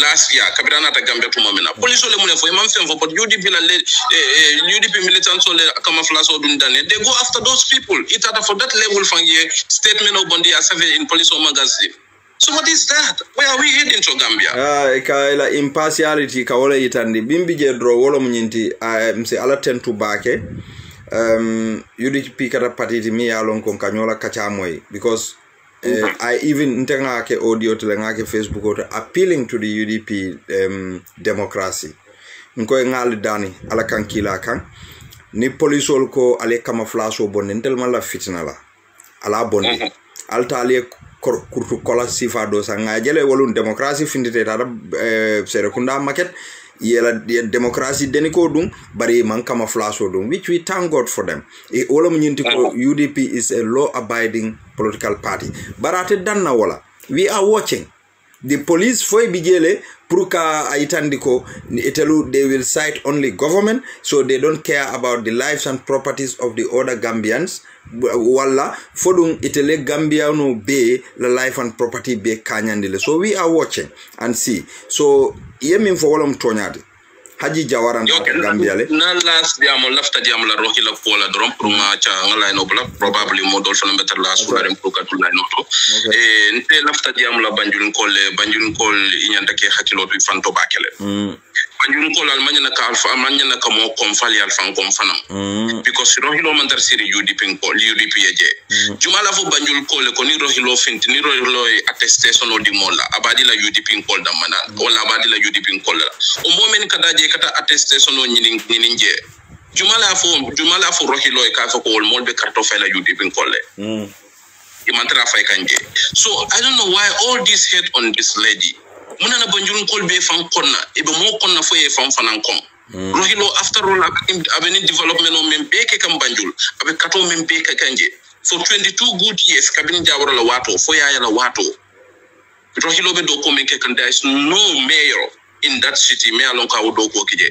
last year kabirana ta Gambia to mamena police ole mune fo imam fem fo but UDP la UDP militants ole camouflage on done they go after those people it at for that level from here statement of Bondi Asave in police magazine. So what is that? Where are we heading to Gambia? Ka impartiality ka wala yitandi bimbi je draw wala munyinti mse ala tentu bake UDP kata patiti mi alon kon kanyola kacha moy because I even ntenga ke audio telenga ke Facebook auto appealing to the UDP democracy nko ngal dani ala kankila kan ni polisol ko ale camouflage o bonne tellement la fitna la ala bonne alta ale kurtu kola sifa do sanga jele wolun democracy findite tada sere kunda market yela democracy deniko dum bari man camouflage o dum which we thank God for them e wala mu nyinti ko UDP is a law abiding political party barate danna wala we are watching the police foi bijele pruka aitandiko itelu they will cite only government so they don't care about the lives and properties of the other Gambians wala fodum itele Gambia no be la life and property be kanyandile so we are watching and see so yemin fo wala mtonyade Haji Jawara Gambia le na last diamo lafta diamo la roki la pola drom pruma cha ngala no bla probably mo dol fana better la sudarem pruka to la no to nte lafta diamo la banjul kol inyanda ke hakilo bi fanto bakele banjul kol almanya na ka alfa amanya na ka mo konfali alfa konfana because rohilo mandar siri UDP ko UDP yeje jumala fo banjul kol ko ni rohilo finti ni rohilo attestation o di mola abadi la UDP kol da mana wala abadi la UDP kol o momen kadaje kata attestation o nyininje jumala fo rohilo e ka fa ko wol molbe karto fa la UDP kolle imantra fa kanje so I don't know why all this hate on this lady munana banjurun kolbe fan konna e be mo konna fo e fan fanan kon rohilo after all abeni development o membe ke kam banjul abe kato membe ke kanje for 22 good years kabin Jawara la wato fo ya la wato rohilo be do ko men ke kan there is no mayor in that city me alon ka wodo ko kije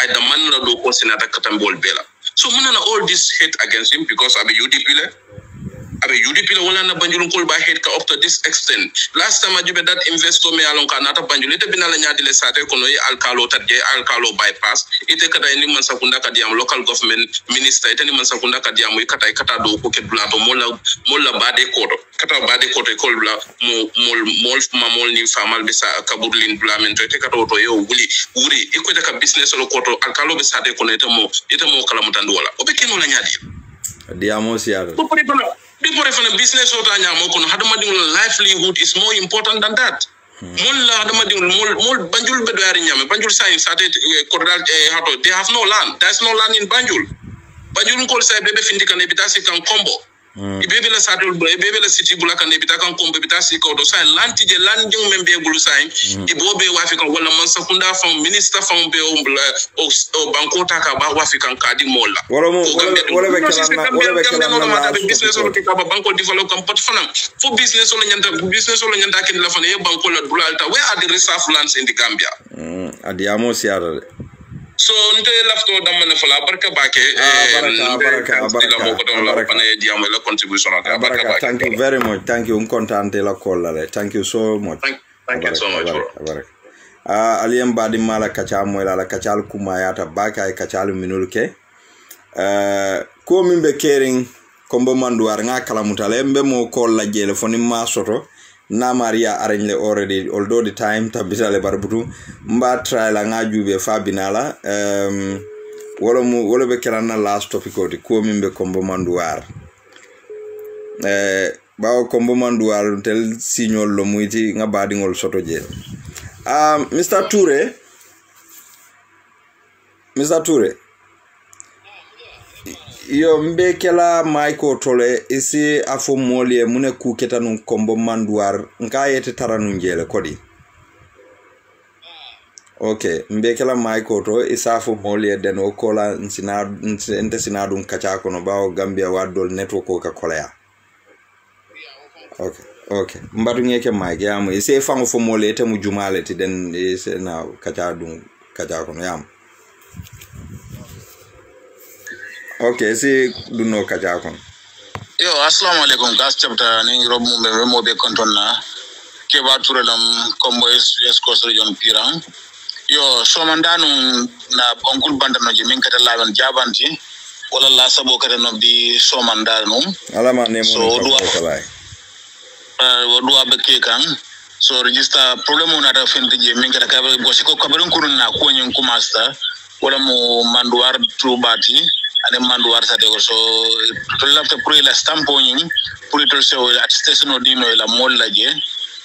ay da man la do ko senata katambol bela So munana all this hate against him because abe UDP le wala na Banjul kol ba hate ka up to this extent. Last time ajube that investor me alon ka nata Banjul ite binala nyaadi le sate kono e alkalo tadje alkalo bypass ite kada ni man sakunda ka diam local government minister ite ni man sakunda ka diam kata do ko ke blato molla bade kodo kata bade kodo kol bla mol ni famal bisa kaburlin blamento ite kata to yo wuri iko ka business lo koto alkalo be sate kono ite mo kala mutandu wala obe keno la nyaadi diamo siaro People from business or livelihood is more important than that. Banjul Banjul science started they have no land. There's no land in Banjul. Banjul call say baby Findika Nebitasi can combo. Baby la saddle baby la city bulaka nebita kan combo bitasi ko do say land tije land jung membe bulu sign. Ibobe wafikan wala man sakunda from minister from be o banko taka ba wafikan kadi molla. Wala be kala business o ke ka banko develop kan pot fanam. For business o nyanta ken la fane e banko la dulalta. Where are the reserve lands in the Gambia? Adiamo siara. So nte lafto damane fala barka bake baraka thank you very much thank you contante la kollale thank you so much thank you so much aliyam badi mala kacha moyla la kachal kumayata baka ay kachal minulke ko mimbe kering kombo manduar nga kala mutale mbe mo kolla jele foni ma soto na Maria arrange already although the time tabisa le barbutu mba try la nga jube fabinala wolo be kelana last topic odi ko mimbe kombo manduar bawo kombo manduar tel signol lo muiti nga badi ngol soto je Mr. Toure yo mbe kela Michael tole isi afo molie mune ku ketanu kombo manduar nka yete taranu njele kodi okay mbe kela Michael to isa afo molie den okola nte sinadun kacha kono bawo Gambia wadol network ko ka kolea okay mbatu ngeke Mike yamu isi fango fo molie te mu jumale ti den isi na kacha kono yamu okay si duno kajakon yo assalamu alaikum gas chapter ni rob mo be kontonna ke ba turelam combo es coast region pirang yo somandanu na onkul bandano je min kata lawan jabanti wala la sabo kata no bi somandanu alama ne mo so do abeke kan so register problem na da fenti je min kata ka bo ko kabarun kurun na ko nyin ku master wala mo manduar trubati ane manduar sa dego so to lafta pour la stampo nyin pour to se attestation dino la molla je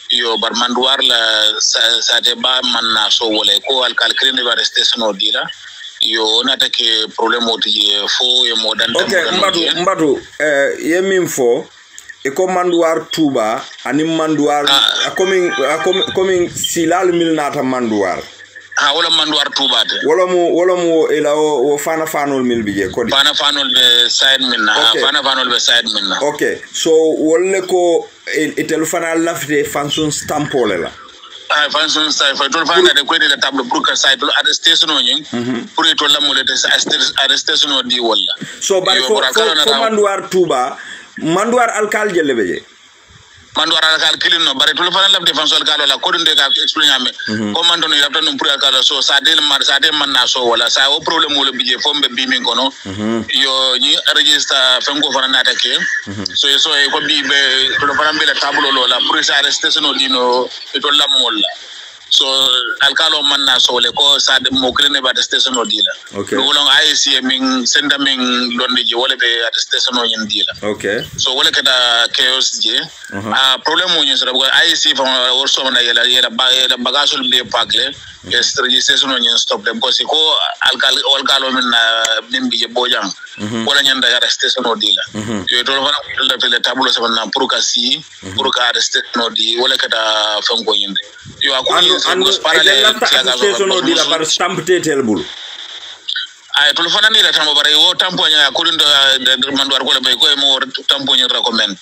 yo bar manduar la sa de ba manna so wala ko al calcule ba attestation dila yo nata ke problème oti fo e mo dan mbatu ye min fo e ko manduar tuba ani manduar coming silal mil nata manduar wala manduar tubate wala mo ila o fana fanol mil bije kodi fana fanol be side minna fana fanol be side minna okay so wolle ko etel fana lafte function stampole la function stamp fa to fana de ko de table pour que side to attestation o nyin pour to la molete attestation o di wala so bari ko manduar tuba manduar alkal jelle beje manduar alkal kilino bare to fana la défense alkal la ko de ka explain ame ko mando ni rapta no pour alkal so sa de man na so wala sa o problème wala bije fombe bi min kono yo ni register fengo fana na take so ko bi be to fana be la table la pour sa arrestation dino to la molla so alkalo man na so le ko sa de mo krene ba station dila okay lo long IC min senda min londe je wala be station o dila okay so wala kada chaos je problem mo nyi so ko IC fa or so na yela bagage be pagle ke registration o nyi stop dem ko si ko alkalo min na bimbi je bojang wala nyanda ga station o dila yo to wala le tableau so na pour ka si pour ka station di wala kada fango nyinde yo akuni station o dila par stamp tetel bul ay to fana ni la tambo bare wo tampo nya ko ndo manduar ko le bay ko mo tampo nya recommend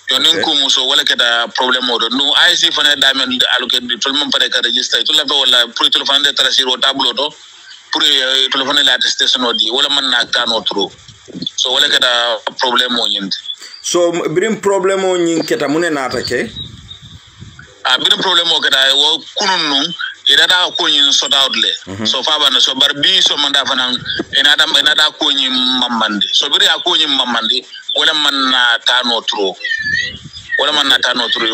yo nen ko muso wala kada problem mo do no ay si fana da men allocated to mum pare ka register to la wala pour to fana de tracir o tableau do pour telephone la station odi wala man na kano tro so wala kada problem o nyinde so birim problem o nyin keta mune nata ke birim problem o kada wo kununu ida da ko nyin so dawdle so fa bana so barbi so manda fanan ina da ko nyin mamande so biri ya ko nyin mamande wala man na kano tro wala man na tano turu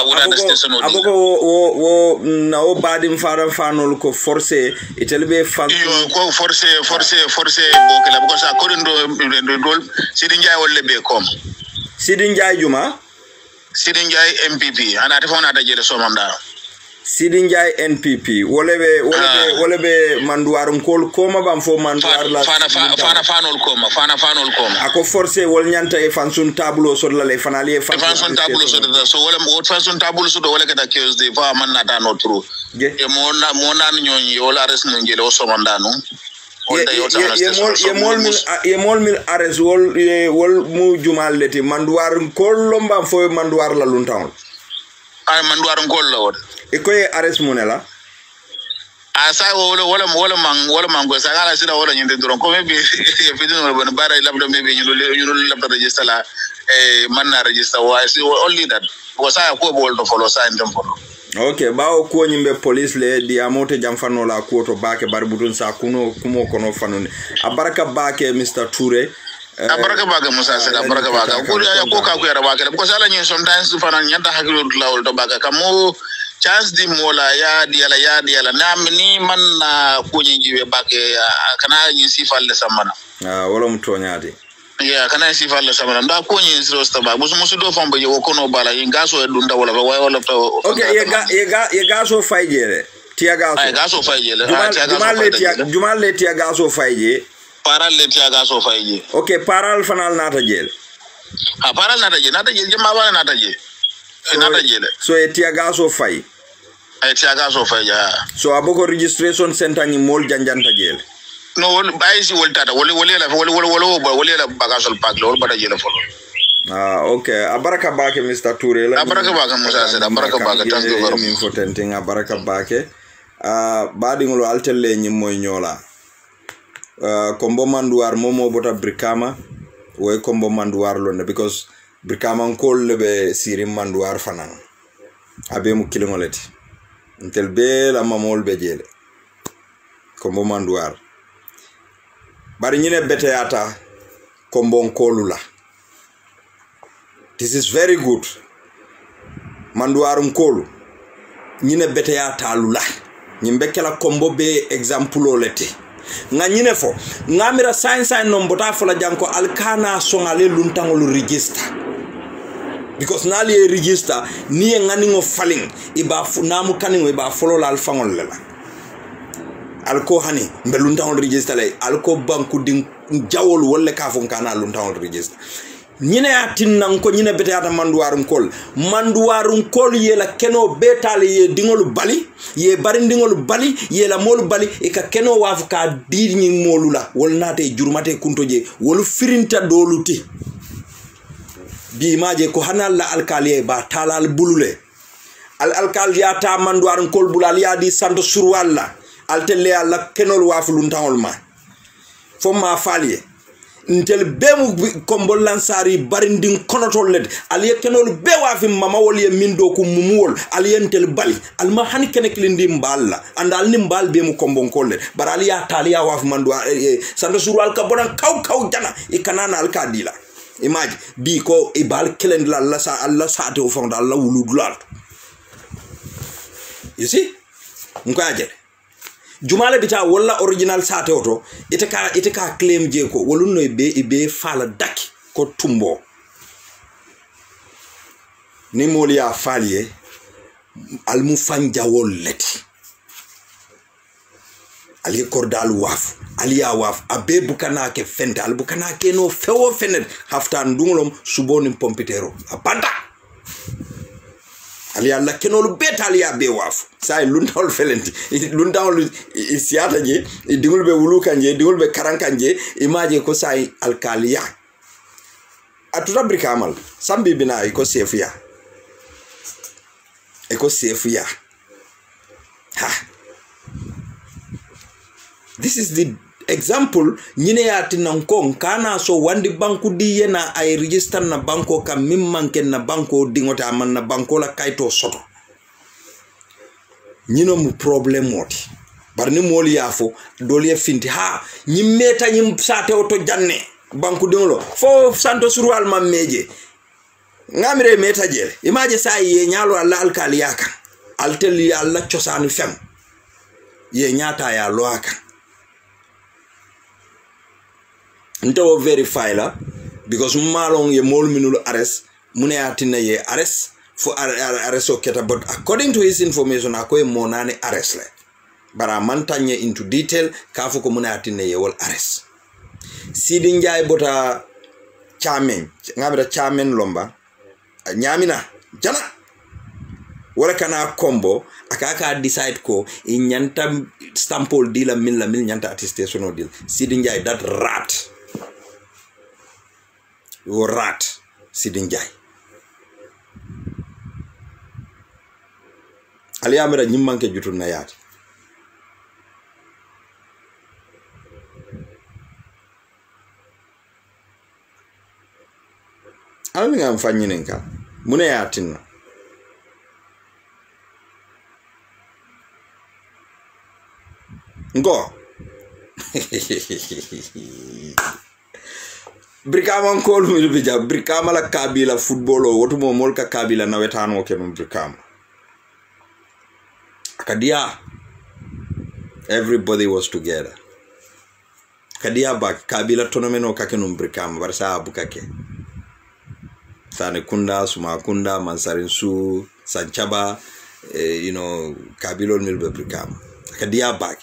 wala da station odi abogo na o badim fanol ko forcer itelbe fan ko forcer bo kala ko sa ko do Sidi Njie wolle be kom Sidi Njie juma Sidi Njie MPP ana te fona da jere so manda Sidi Njie NPP wole be manduarum kol koma bam fo manduar la fana fanol koma ako forcer wol nyanta e fansun tableau so la le fanali e fansun tableau so so wala mo fansun tableau so wala kada keus de fa man na da no tru e mo na nyoni wala res no ngelo so manda no ye mol mil ares wol mu jumal leti manduar kol lomba fo manduar la luntaw ay manduar kol la won e koy ares monela asa wala man go sagala sida wala nyinde doron ko mebe e fidin wala bon bara labdo mebe ñu labdo register la man na register wa only that ko sa ko bol do follow sa ndem follow okay bawo ko nyimbe police le di amote jamfano la ko to baake barbutun sa kumo kono fanone abaraka baake Mr Toure abaraka baake Musa Sela abaraka baake ko ya ko ka ko yara baake ko sala nyi sometimes fanan nyanta hakilo lawol to baake kamo chance di mola ya diala ni man na ko nyi jiwe baake kana nyi sifal le samana wala mutonyade ya kana sifal le samana nda ko nyi rosta ba musu do famba je wokono bala ngaso e dunda wala to okay ye gaso fayjere tia gaso ay gaso fayjele jumal le tia gaso fayje paral le tia gaso fayje okay paral fanal nata jel paral nata jel jema bala nata jel so e tia gaso fay ay tia gaso fay ja so aboko registration center ni mol janjanta jel no wol bayisi wol tata wol la bagasol pak wol bada jel folo okay abaraka baake Mr Toure la abaraka baake Musa Sela abaraka baake thank you very much for tenting abaraka baake baadi ngolo altelle nyi moy nyola kombo manduar momo bota brikama way kombo manduar lo because brikama kol lebe sirim manduar fanan abe mu kilingoleti ntel be la mamol be jele kombo manduar bari nyine beteyata kombo kolula. This is very good. Manduarum kolu. Nyine beteyata lula. Nyimbekela kombo be example olete. Nga nyine fo. Ngamira science nombota fola janko alkana songale luntangolu register. Because nali register niye nganingo falling iba namu kaningo iba follow la alfangol lela. Alko hani mbe luntangol register le alko banku din jawol wolle ka fon kana luntangol register. Nyine atin ko nyine betata manduarum kol ye la keno betale ye dingolu bali ye bari dingolu bali ye la molu bali e ka keno wafu ka dirni molula wol nate jurmate kuntoje wol firinta doluti bi maje ko hanal la alkali ba talal bulule alkali ya ta manduarum kol bulal ya di santo surwalla altelle alla kenol wafu luntangol ma fomma faliye ntel bemu kombol lansari barindin konotol led aliye kenol be wafi mama wol ye mindo ko mumuwol aliye ntel bali alma hani kene klindi mballa andal ni mbal bemu kombon kolle bar aliya taliya wafi mandwa sando suru alka bonan kaw jana e kanana alka dila imaji bi ko ibal kelend la Allah sa te o fonda Allah wuludulal you see nkaje jumale bita wala original sate oto ite ka claim je ko wolunno be fala daki ko tumbo ni molia falie almu fanja wolleti ali kordal waf aliya waf abe bukana ke fente al bukana ke no fewo fenet haftan dungolom suboni pompitero abanda ali alla kenolu betali ya be wafu say lundawol felenti lundawol isiata je dingul be wulukanje dingul be karankanje imaje ko say alkaliya atuta brikamal sambi bina iko sefiya This is the example nyine yati nankon kana so wandi banku di yena ay register na banko ka mimmanke na banko dingota man na banko la kaito soto nyino mu problem moti barni moli yafo doli finti ha nyimmeta nyim sate oto janne banku dingolo fo santo surwal mam meje ngamire meta jele imaje sa ye nyalo alla alkali yaka alteli alla ciosanu fem ye nyata ya loaka nto verify la because malong ye mol minul arrest mune atina ye arrest for arrest oketa, but according to his information akoy monane arrest le bara mantanye into detail kafo ko mune atina ye wol arrest Sidi Njai bota chairman ngabira chairman lomba nyamina jana wala kana combo akaka decide ko in nyanta stampol deal la mil nyanta attestation deal Sidi Njai that rat you rat Sidi Njai ali amira nyimmanke jutun na yaat almi ngam fanyinen ka mune yaatin ngo Brikama kol mi bija Brikama la kabila football o wotu mo molka kabila na wetano ke no Brikama akadia everybody was together kadia bak kabila tonomeno kake no Brikama barsa abukake Sane Kunda Suma Kunda Mansarin Su Sanchaba you know kabilon milbe Brikama akadia bak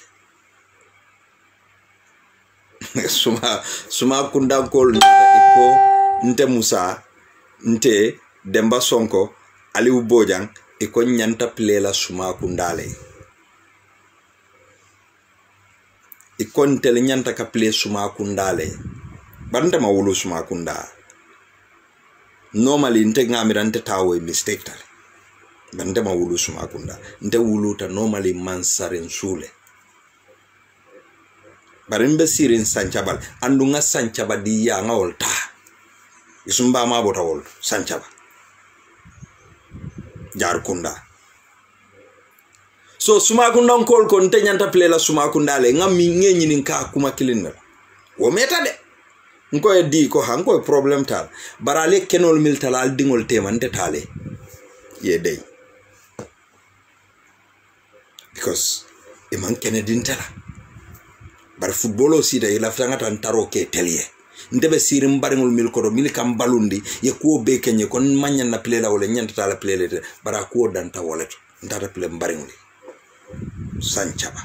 suma Kunda kol iko nte Musa nte Demba Sonko Aliou Bojang iko nyanta plela Suma Kundale iko nte nyanta ka ple Suma Kundale banda mawulu Suma Kunda normally nte ngamira nte tawe mistake tale banda mawulu Suma Kunda nte wuluta normally Mansarin Sule barimbe sirin Sanchabal andunga Sanchaba di ya nga wolta isumba ma bota wol Sanchaba jar Kunda so Suma Kunda nkol ko nte nyanta plela Suma Kunda le ngami ngenyi ninka kuma kilinna wo meta de nko e di ko hanko problem tal barale kenol miltala al dingol tema nte tale ye dey because e man kenedin tala bar football aussi da ila franga tan taro ke telie ndebe sirim baringol mil ko mil kam balundi ye ko be kenye kon manyan na plela wala nyanta tala plele bara ko danta woleto ndata ple baringoli Sanchaba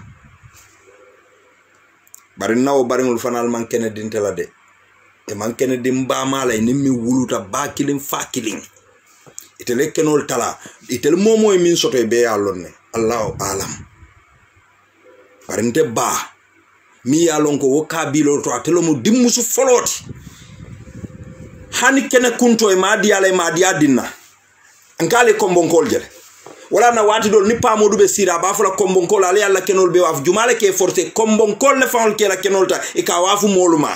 bari nawo baringol fanal man kenedin tala de e man kenedin ba mala ni mi wuluta ba kilin fa kilin itele kenol tala itele momo e min soto e be yallonne Allahu alam barinte ba mi yalon ko wokabilo to atelo mo dimmusu foloti hani kene kunto e madi ala e madi adinna ngale kombonkol jele wala na wati dol ni pa modou be sira ba fala kombonkol ala yalla kenol be waf jumale ke forcé kombonkol le fawol ke la kenolta e ka wafu moluma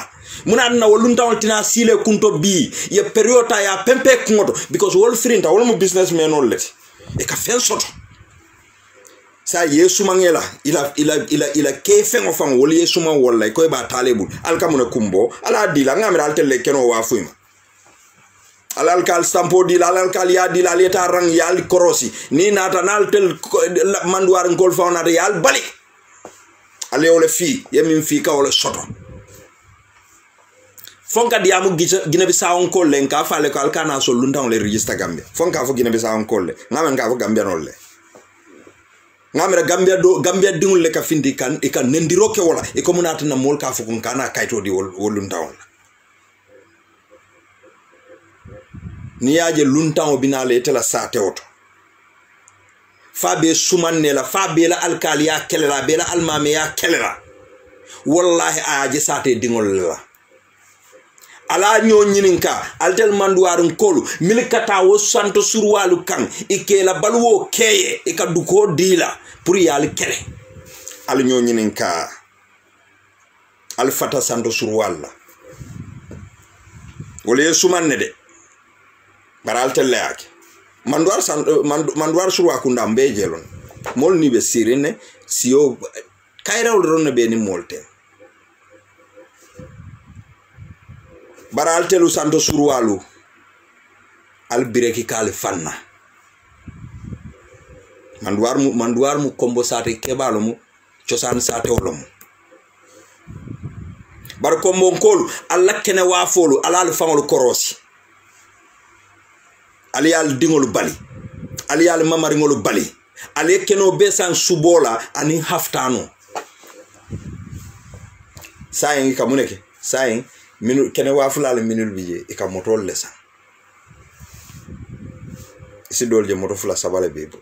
muna na wolunta woltina sile kunto bi ye periota ya pempe kunto because wol frinta wol mo businessman ol leti e ka fen soto sa Yesu mangela ila kefe ngofang woli Yesu ma wala ko ba talebul alkamuna kumbo ala dila ngamira altelle keno wafuima alal kal stampo dila alal kal ya dila leta rang yal korosi ni nata naltel manduar ngol fauna yal bali ale ole fi yemin fi ka ole soto fonka diamu gina bi saawon kolle nka fale ko alkana so lunta le register Gambia fonka fo gina bi saawon kolle ngamen ka fo Gambia nolle ngamira Gambia dingul le ka findi kan e kan nendiro ke wala e ko munata na mol ka fu kun kana kayto di wolun tawn ni yaje luntaw binale tela sate oto fabe sumanne la fabe la alkali ya kelela be la almame ya kelela wallahi aaje sate dingol la ala nyo nyininka altel manduarun kolu milikata wo santo surwalu kan ikela balwo keye ikaduko dila pour yal kele al nyo nyininka Alfata Santo Surwalla wala sumanne de baral telleake manduar surwa kunda mbejelon mol ni be sirine siyo kayrawol ron be ni molte baral telu Santo Surwalu al bireki kal fanna manduar mu kombo sate kebalo mu ciosan sate wolom bar kombo kolu alla kene wafolu alal fangol korosi ali al dingol bali ali al mamaringol bali ali keno besan subola ani haftano sayin kamuneke sayin minu kene wafula le minul bije e ka motol lesa isi dolje moto fula sabale bebo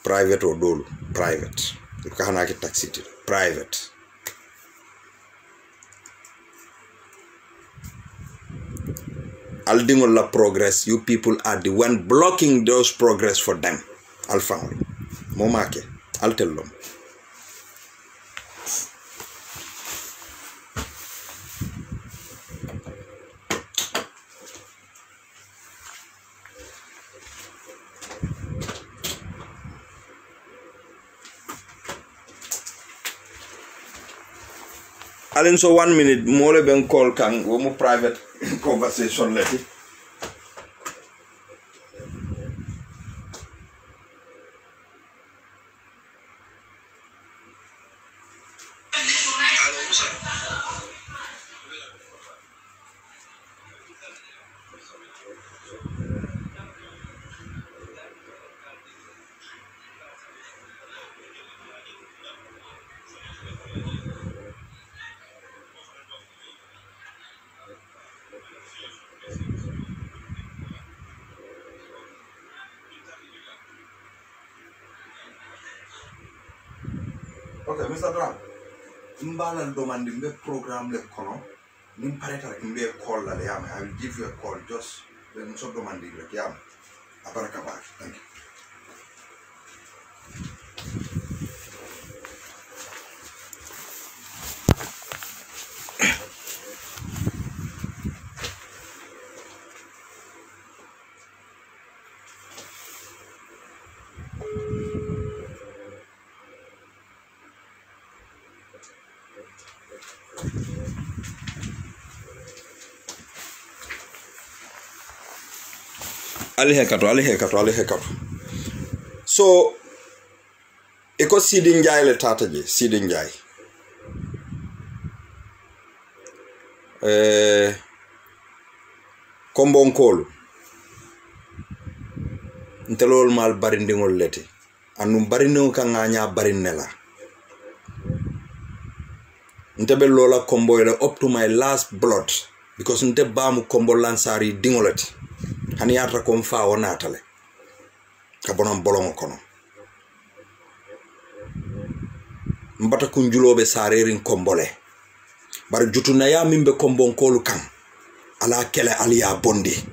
private o dolu private ka hanaki taxi private Aldingol la progress, you people are the one blocking those progress for them. Al family. Momake. I'll tell them. Alin so 1 minute more ben call kang wo mo private conversation leti Okay, Mr. Dram. Imbala domandi mbe program le kono. Nim pareta mbe call la yam. I will give you a call just when so domandi le yam. Abaraka ba. Thank you. Ali hekato. So eko Sidi Njai le tata je Sidi Njai kombo nkolu ntelol mal barindingol leti anu barindingo ka nganya barinela ntebe lola kombo ile up to my last blood because nte bamu kombo lansari dingolati hani yatra kom fa wonatale ka bonon bolongo kono mbata kunjulobe sarerin kombole bar jutuna ya mimbe kombon kolu kan ala kele aliya bondi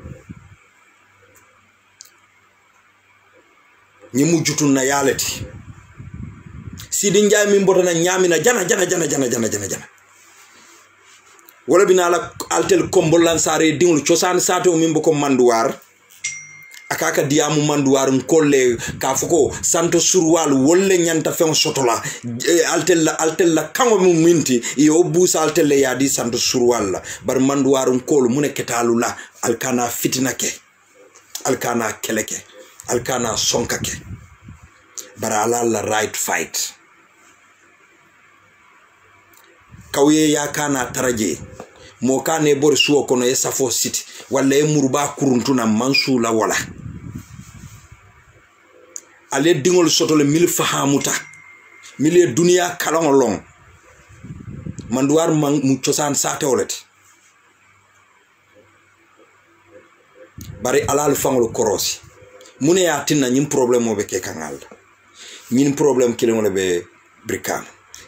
nyimu jutuna yaleti Sidi Njai mimbota na nyamina jana wala binala altel kombolan sare dingul ciosan sato mimbo ko manduwar akaka diamu manduwar nkolle ka fuko Santo Surwal wolle nyanta fen sotola altel la kango mu minti yo busa altel ya di Santo Surwal la bar manduwar nkol mune ketalu la alkana fitinake alkana keleke alkana sonkake bara la right fight kawye ya kana taraje mo kane bor suwo kono e safo city walla e muruba kuruntuna mansula wala ale dingol sotole mil fahamuta mile dunia kalongolong manduar mu ciosan sate olati bari alal fangol korosi mune ya tinna nyim problème mo be ke kangal ñin problème kilingole be brikam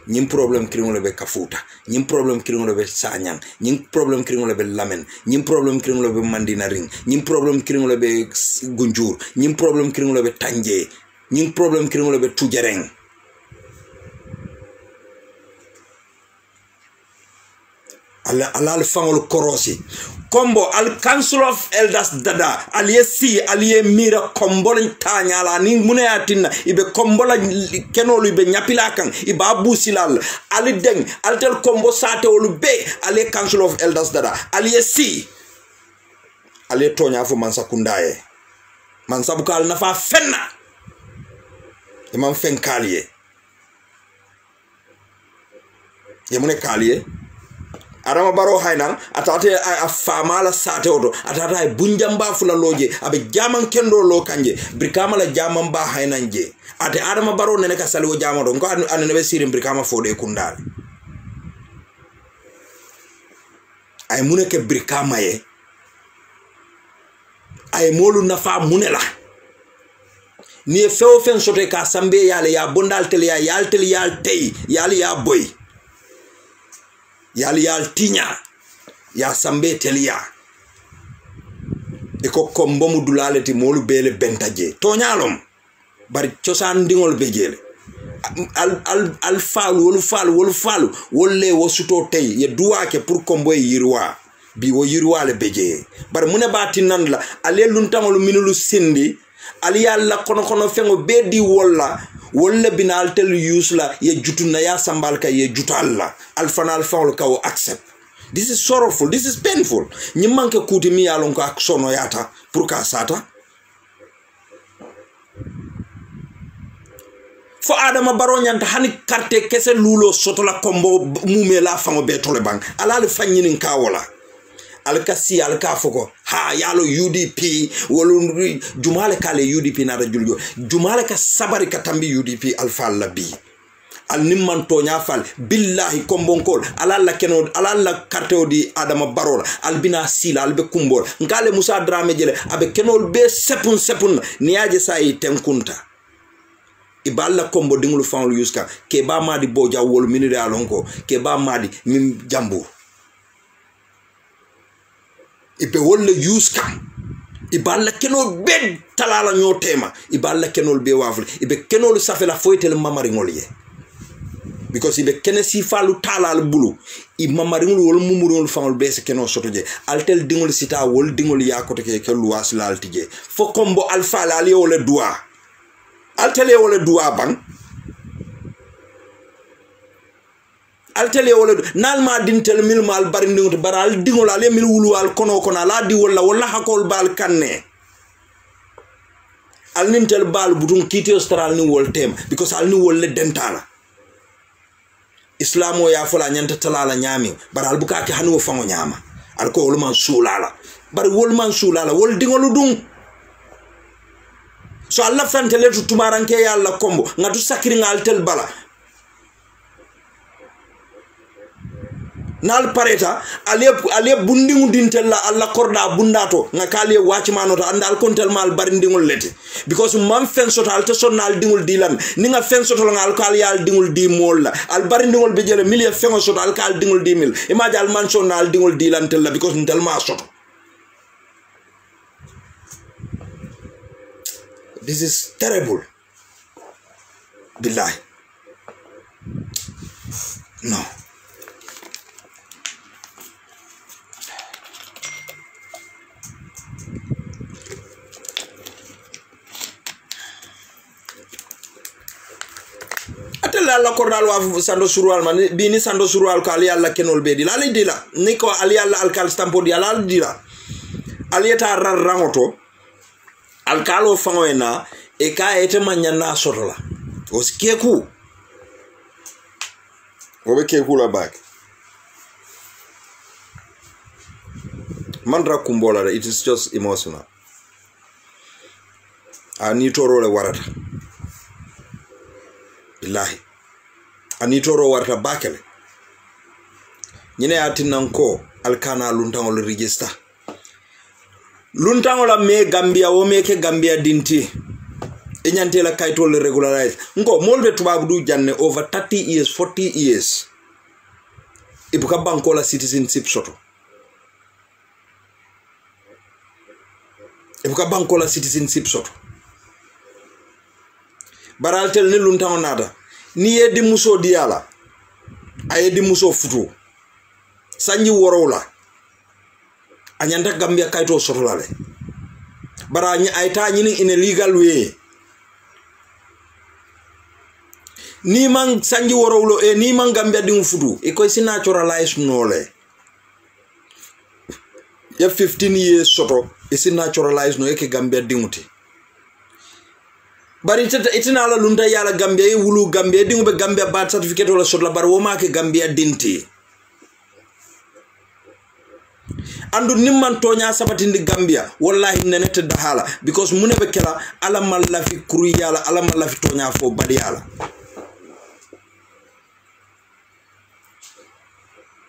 ñim problème kilingole be kafuta ñim problème kilingole be sañang ñim problème kilingole be lamen ñim problème kilingole be mandina ring ñim problème kilingole be gunjur ñim problème kilingole be tanje ñim problème kilingole be tujereng alal fangol korosi kombo al council of elders dada aliesi aliye mira kombol tanyala ni munayatina ibe kombola kenolu ibe nyapila kan iba busilal ali deng altel kombo sate olu be ali council of elders dada aliesi ali tonya fo man sakundaye man sabukal nafa fenna imam fen kaliye yemune kaliye Adama Barrow haynan atate a famala sate odo atata ay bunjamba fula loje abe jaman kendo lo kanje brikama la jaman ba haynan je ate Adama Barrow nene ka saliwo jamado ko anene be sirim brikama fode kundal ay muneke brikama ye ay molu nafa munela ni fewo fen sote ka sambe yale ya bondal tel ya yal tel yal tey yal ya boy yal tinya ya sambe telia eko kombo mu dulaleti molu bele bentaje tonyalom bari ciosan dingol bejele al falu wolle wosuto tay ye duwake pour kombo yirwa bi wo yirwa le beje bari mune bati nan la ale luntangol minulu sindi ali yalla kono fengo bedi wolla binal tel yusla ye jutuna ya sambalka ye jutalla alfanal faul ka accept. This is sorrowful, this is painful. Nyi manke kuti mi yalon ko aksono yata pour ka sata fo Adama Barrow nyanta hani carte kese lulo soto la kombo mume la fango be tole bang alal fanyinin ka wala alkasi alka foko ha yalo UDP wolu jumale kale UDP na rajuljo jumale ka sabari katambi UDP alfa labi al nimman to nyafal billahi kombonkol alalla keno alalla carte odi Adama Barrow albina sila albe kumbol ngale Musa Drame jele abe kenol be sepun niaje sai tenkunta iballa kombo dingulu fanlu yuska ke ba madi boja wolu minire alonko ke ba madi mim jambu ibe wolle yuska iballa kenol be talala nyotema iballa kenol be wafle ibe kenol safela foytel mamari ngolye because ibe kenesi falu talal bulu I mamari ngol wol mumurol fangol be se kenol sotoje altel dingol sita wol dingol yakote ke luwas laltije fo kombo alfa la ali wala dua altele wala dua bang altele wala nalma dintel mil mal barindingo to baral dingol ale mil wulu al kono la di wala hakol bal kanne al nintel bal butun kiti austral ni wol tem because al ni wol le dentala islamo ya fola nyanta talala nyami baral bukake hanu fango nyama al ko wol man sulala bar wol man sulala wol dingol dum so Allah fantele tu tumaranke ya Allah kombo ngatu sakiri ngaltel bala nal pareta ale bundingu dintella Allah korda bundato ngakale wachimano to andal kontel mal barindingul lete because man fen sotal to sonal dingul dilan ninga fen sotal ngal kal yal dingul di mol al barindingul be jele milie fen sotal kal dingul di mil imaji al man sonal dingul dilan tella because ntel ma soto. This is terrible. Billahi. No. Atela la kordal wa sando surual man bini sando surual ko ali alla kenol be di la dila niko ali alla alkal stampo di ala dila alieta rangoto alkalo fangoena e ka ete manyana sotola oskeku obe keku la back mandra kumbola it is just emotional ani toro le warata billahi ani toro warata bakele nyine atinanko alkana luntangol register luntangola me Gambia wo meke Gambia dinti enyante la kayto le regularize ngo molbe tubabu du janne over 30 years 40 years ibuka banko la citizenship soto ibuka banko la citizenship soto baraltel ne luntango nada ni yedi muso diala ayedi muso futu sanji worola anyanta Gambia kayto sotolale bara ayta ñini in a legal way ni man sanji worowlo ni man Gambia dingu futu e koy si naturalize nole ya 15 years soto e si naturalize no e ke Gambia dinguti bari itina la lunta yala Gambia e wulu Gambia dingu be Gambia birth certificate wala sotla bar woma ke Gambia dinti andu nimman tonya sabatindi Gambia wallahi nenete dahala because munebe kela ala malla fi kuru yala ala malla fi tonya fo badi yala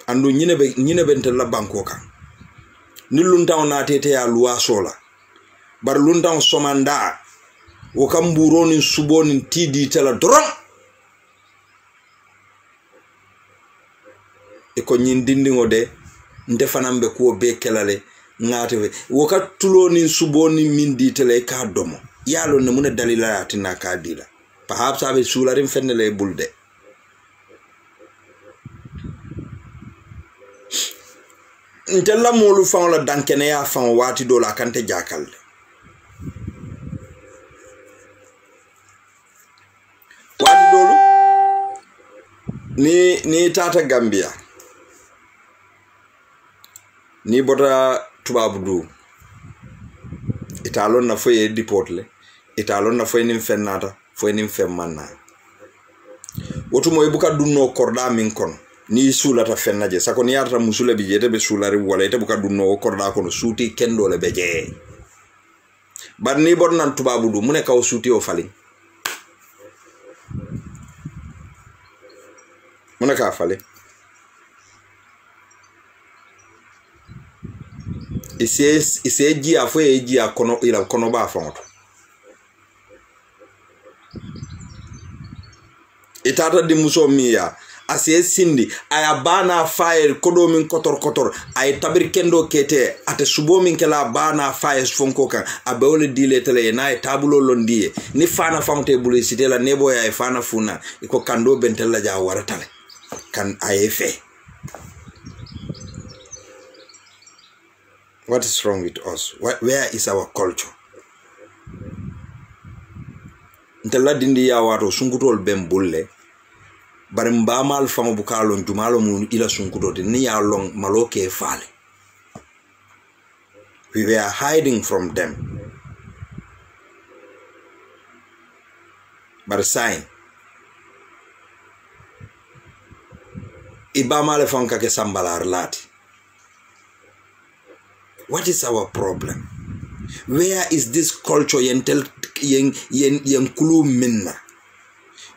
andu nyinebe ntella banko kan ni luntaw na tete ya luwa sola bar luntaw somanda wo kam buroni suboni tidi tela doron e ko nyindindingo de ndefanambe ko be kelale ngate wo ka tuloni suboni mindi tele ka domo yalo ne mun dalila atina ka dila perhaps abe sularim fennele bulde ntella molu fan la dankene ya fan wati do la kante jakal wati dolu ni tata Gambia ni bota tubabu du italon na foye dipotle italon na foye nim fennata foye nim femmanna wotu moy buka dunno korda min kon ni sulata fennaje sako ni yarta musula bi jete be sulari wala ite buka dunno korda kono suti kendo le beje bar ni bot nan tubabu du mune kaw suti o fali mune ka fali ise ji afo e ji akono ila kono ba fonto itata di muso miya ase sindi aya bana fire kodo min kotor ay tabir kendo kete ate subo min kala bana fire fonko kan abewle dile tele na e tabulo londie ni fana fonte bulicité la nebo ya e fana funa iko kando bentella ja waratale kan ayefe. What is wrong with us? Where is our culture? Ntella dindi ya wato sunkutol bembulle bare mbamal famo bukalon jumalo mu ila sunkutote ni ya long maloke fale. We were hiding from them. But sign ibamale fanka ke sambalar lati. What is our problem? Where is this culture yentel kulu minna?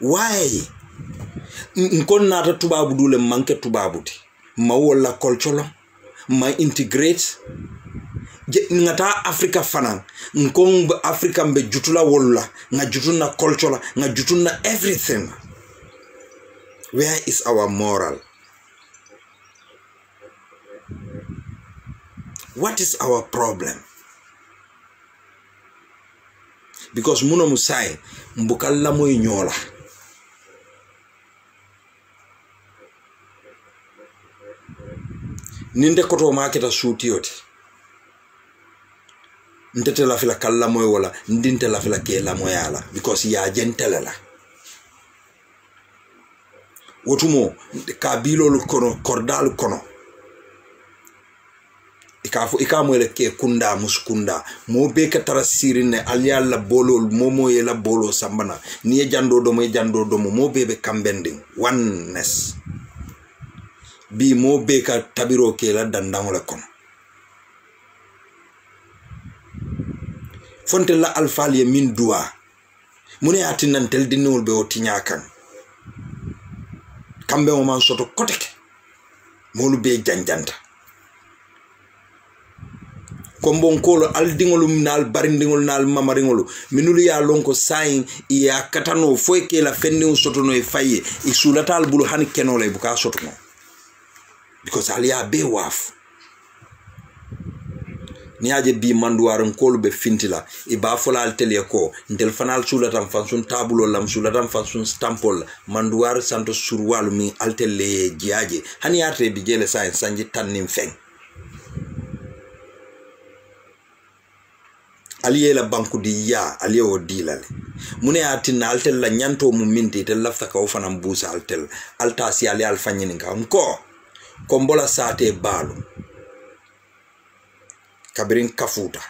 Why? Nkon nata tubabu dule manke tubabuti. Ma wala culture ma integrate. Ngata Africa fanan. Nkon Africa mbe jutula wala. Nga jutuna culture. Nga jutuna everything. Where is our moral? What is our problem? Because muno musai mbukalla moy nyola. Ninde koto marketa suti yoti. Ndete la fila kalla moy wala ndinte la fila ke la moyala because ya jentelela. Wotumo kabilo lukono kordal kono. Ikamwele ke kunda muskunda mo be ka tarasirine alyalla bolol momo yela bolo sambana ni jando do mo be kambending oneness bi mo be ka tabiro ke la dandangole kon fonte la alfaliye min duwa mune atinan tel dinol be o tinyakan kambe mo man soto koteke molu be janjanta kombon kolo aldingolu nal barindingol nal mamaringolu minulu ya lonko sain ya katano foyke la fendi sotono e faye e sulatal bulu han kenole buka sotono because aliya be waf ni aje bi manduwaran kolu be fintila e ba fola al tele ko ndel fanal sulatan fansun tabulo lam sulatan fansun stampol manduwar santo surwalu mi al tele jiaje hani arte bi jele sa sanji tannim feng aliye la banku di ya aliye o dilale mune atina al tel la nyanto mu minti tel lafta ka o fanam busa al tel alta si ali al fanyini ka ko kombola sate balu kabirin kafuta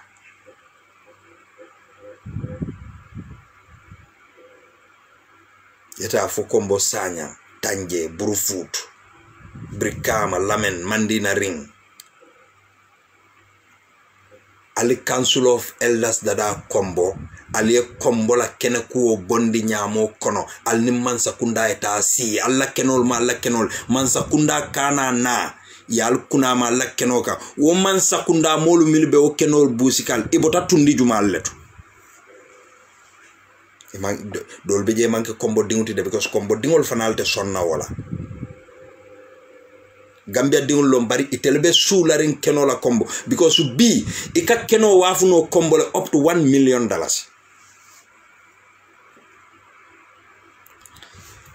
yeta fo kombo sanya tanje burufutu brikama lamen mandina ring ali council of elders dada kombo ali kombo la kene kuo bondi nyamo kono al ni mansa kunda eta si alla kenol ma alla kenol mansa kunda kana na yal kuna ma alla kenoka wo mansa kunda molu milbe o kenol busikal ibota tundi jumal leto dol be je manke kombo dinguti de because kombo dingol fanalte sonna wala Gambia dingol lombari itelbe sularin keno la kombo because bi ika keno wafuno kombo le up to $1 million.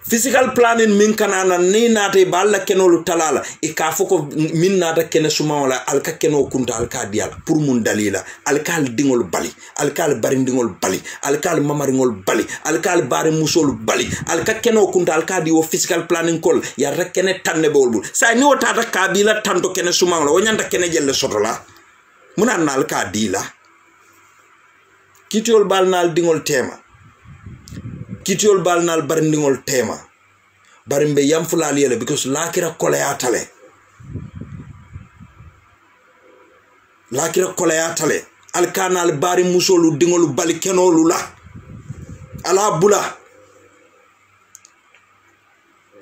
Physical planning min kanana ni nata balla keno lu talala ika foko min nata kene suma wala alka keno kunta alka dial pour mun dalila alka dingol bali alka barindingol bali alka mamaringol bali alka bari musol bali alka keno kunta alka di wo physical planning kol ya rekene tanne bolbul sa ni wotata kabila tanto kene suma wala wonyanta kene jelle sotola muna na alka dila kitiol bal nal dingol tema kitiol bal nal barindingol tema barimbe yamfulali yele because lakira kolayatale alkanal bari musolu dingolu bali kenolu la ala bula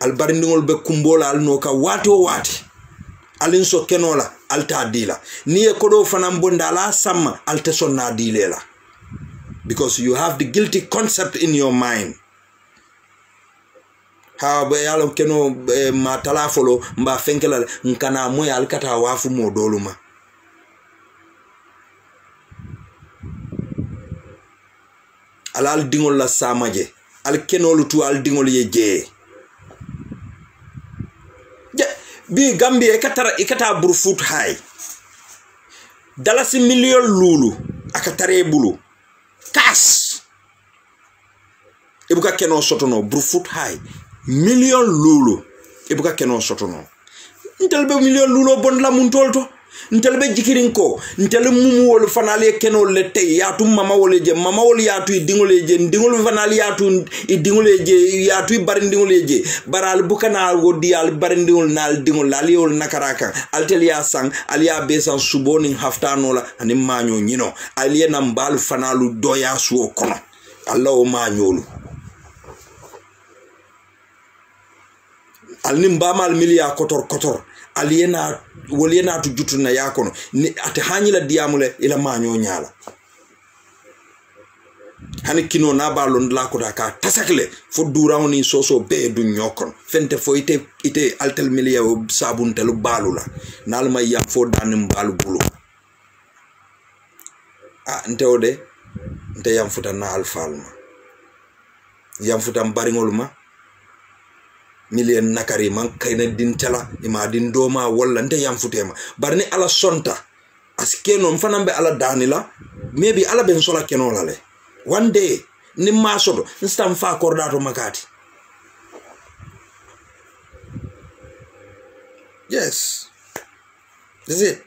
al barindingol be kumbola al noka wato wati alin so kenola alta dila ni e kodo fanam bonda la samma alta sonna dilela because you have the guilty concept in your mind. Ha be yalo keno ma talafolo mba fenkela nkana moy alkata wafu modoluma alal dingol la samaje al kenolu tu al dingol yeje bi Gambia ikata burfut hay dalasi million lulu akatare bulu kas ibuka keno sotono burfut hay million lulu ibuka keno sotono ntelbe million lulu bon la mun tolto ntelbe jikirin ko ntel mumu wol fanale keno le tay yatu mama wol je mama wol yatu dingole je dingol fanale yatu dingole je yatu bar dingole je baral bukana wodi al bar dingol nal dingol lali wol nakaraka altelia sang alia besan suboni haftano la ani maño nyino aliena mbal fanalu doya suo kono allah o mañolu alni mbamal milia kotor aliena woliena tu jutuna yakono ni ate hanyila diamule ila maño nyala hani kino na balon la ko daka tasakle fo durawni soso be du nyokon fente fo ite altel milia o sabunte lu balula nalma yam fo danim balu bulu ntewde nte yam futa na alfalma yam futa baringoluma million nakari man kayna din tela ima din doma walla nte yam futema barni ala sonta askeno mfanambe ala danila maybe ala ben sola kenola le one day ni masodo nstam fa kordato makati yes is it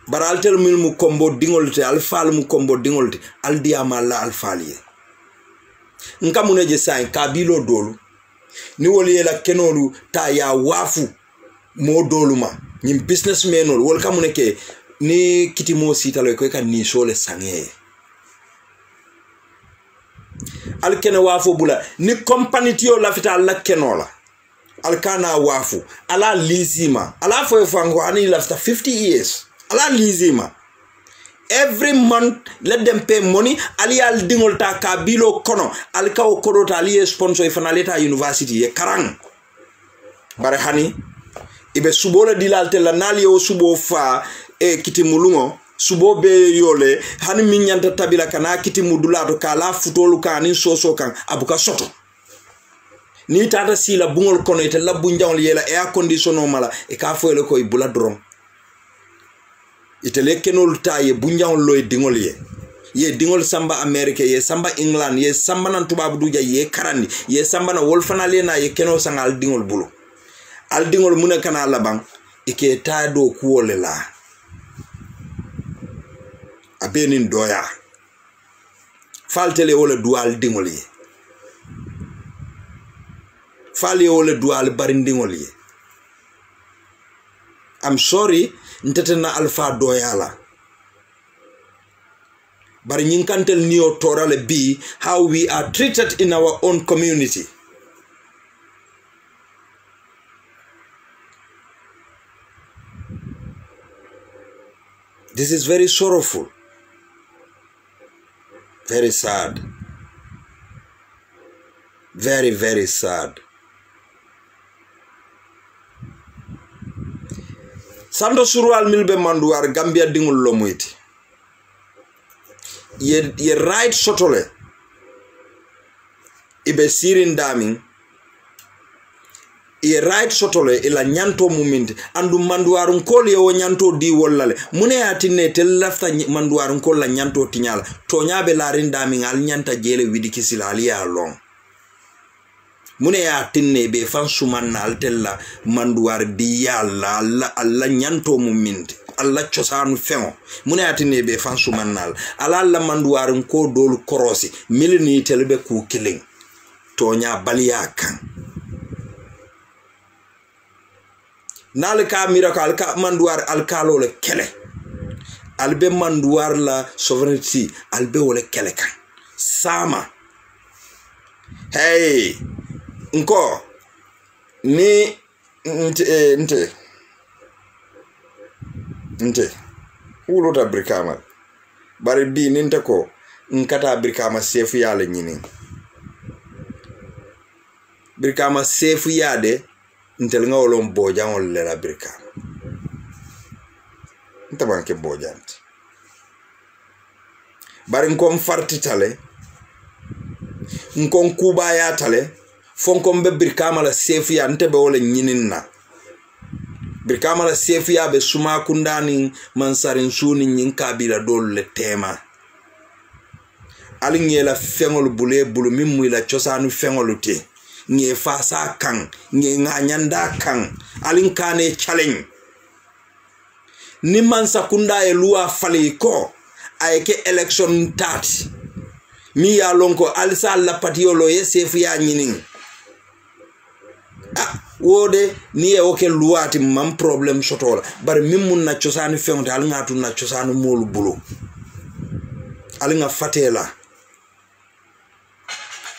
baraltel mil mu kombo dingolte alfal mu kombo dingolte aldiama la alfaliye nka muneje sai kabilo dolu ni woli la kenolu ta ya wafu mo doluma nyim businessmen wol kamuneke ni kitimo sitalo ko ka ni sole sange al kene wafu bula ni company tio la fita la kenola al kana wafu ala lizima ala fo fango ani la fita 50 years ala lizima. Every month, let them pay money. Ali al dingol ta kabilo kono. Ali ka okorota ali sponsor ifanaleta university ye karang. Bare hani ibe subo la dilalte la nali o subo fa e kiti mulungo subo be yole hani minyanta tabila kana kiti mudulato kala futolu kani soso kan abuka soto ni tata sila bungol kono ite labbu njawol yela air conditioner mala e ka foyle koy bula dron ite lekkenol ta ye bunjawol loy dingol ye dingol samba America ye samba England ye samba nan tubabu duja ye karandi ye samba na wolfanale na ye keno sangal dingol bulu al dingol muna kana labang ike ta do kuwole la abenin doya faltele wala dual dingol ye fali wala dual barindingol ye I'm sorry ntetena alfa doyala bari nyinkantel niyo torale bi how we are treated in our own community. This is very sorrowful, very sad, very, very sad. Sando surual milbe manduar Gambia dingul lomuiti. Ye right sotole ibe sirin daming ye right sotole ila nyanto mumindi andu manduarun kol ye wo nyanto di wollale mune atine tel lafta manduarun kol la nyanto tinyala to nyabe larin daming al nyanta jele widi kisila ali ya long mune atine be fan sumanna al tella manduar di yalla alla nyanto mumindi Allah chosanu fengo mune atine be fansu mannal ala la manduwarin ko dolu korosi milini telbe ku killing tonya baliya kan nalika miracle alka manduwar alkalo le kele albe manduwar la sovereignty albe wole kele kan sama hey nko ni nte ulota brikama bari bi ninte ko nkata brikama sefu yale nyini brikama sefu yade ntel nga wolon bojan wol la brikama nta banke bojant bari nkom farti tale nkom kuba ya tale fonkom be brikama la sefu ya nte be wol nyinin Birkama la sefia be suma kundani mansarin suni nyin kabila dol le tema ali la fengol bule bulu mimmu la chosanu fengol te nye fasa kan nye nganyanda kan ali kane challenge ni mansa kunda e luwa fali ko ayeke election tati mi ya lonko alisa la patiolo ye sefia nyinin wode ni e oke luati mam problem sotola bar mimmun na ciosani fewte al ngatu na ciosanu molu bulo al nga fatela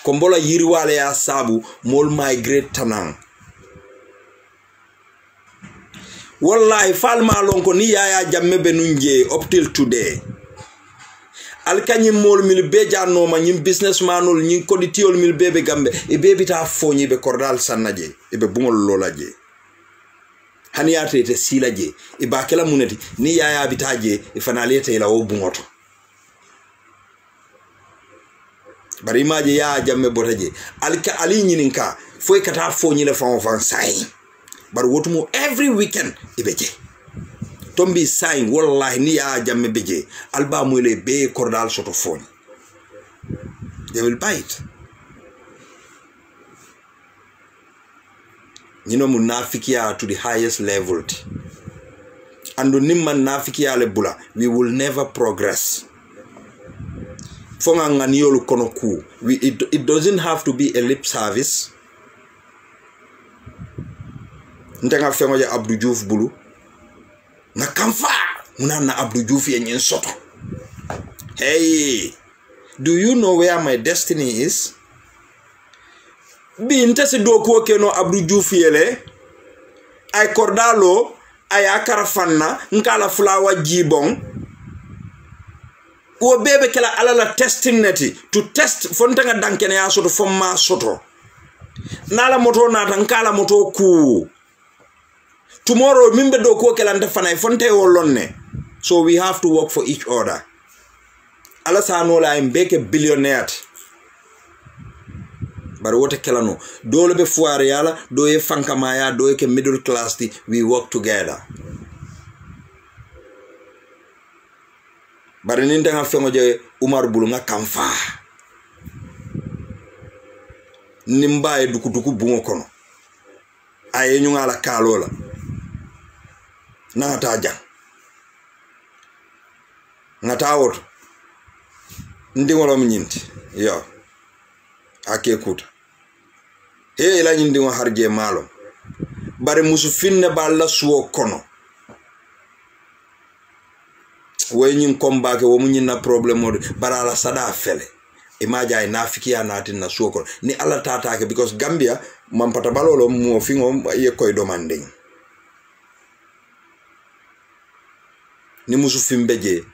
kombola yiriwale ya sabu mol migrate tanan wallahi falma lonko ni yaya jamme be nunje up till today alkanyi mol mil beja no ma nyim businessmanul nyi koditiol mil bebe gambe e bebe ta fonyi be kordal sannaje e be bungol lolaje hani ate te silaje e bakela muneti ni yaya bitaje e fanalete ila o bungoto bari maje ya jamme botaje alka ali nyininka foi kata fonyi le fan sai bar wotumo every weekend e beje tombi sign wallahi ni ya jamme beje alba mule be kordal soto phone they will bite munafikia to the highest level and nimma nafikia le bula we will never progress fonga nganiolu kono ku it doesn't have to be a lip service ntenga fengo ya Abdou Diouf bulu na kamfa munana Abdou Diouf yenyen soto. Hey, do you know where my destiny is? Bi ntese doko keno Abdou Diouf yele ay kordalo ay akarafanna nkala fulawa jibon o bebe kala alala testing neti to test fontanga dankene ya soto fomma soto nala moto na tankala moto ku tomorrow mimbe do ko kelante fanay fonte wolonne. So we have to work for each other. Ala sanola mbeke billionaire. Bari wote kelano dole be fuare yala do e fanka maya do e ke middle class di we work together. Bari ninte nga fengo je Umar Bulu nga kamfa. Nimba e duku bungo kono. Aye nyunga la kalola. Na ta jang. Ngata woto. Ndi ngolo mnyinti. Yo. Ake kuta. He ila nyindi ngo harje malo. Bare musu finne balla suwo kono. We nyin kombake wo munyin na problem mode bara ala sada fele. Imaja inafiki ya natin na suwo kono. Ni ala tatake because Gambia mampata balolo mo fingo ye koy domanding. Ni musu fimbeje.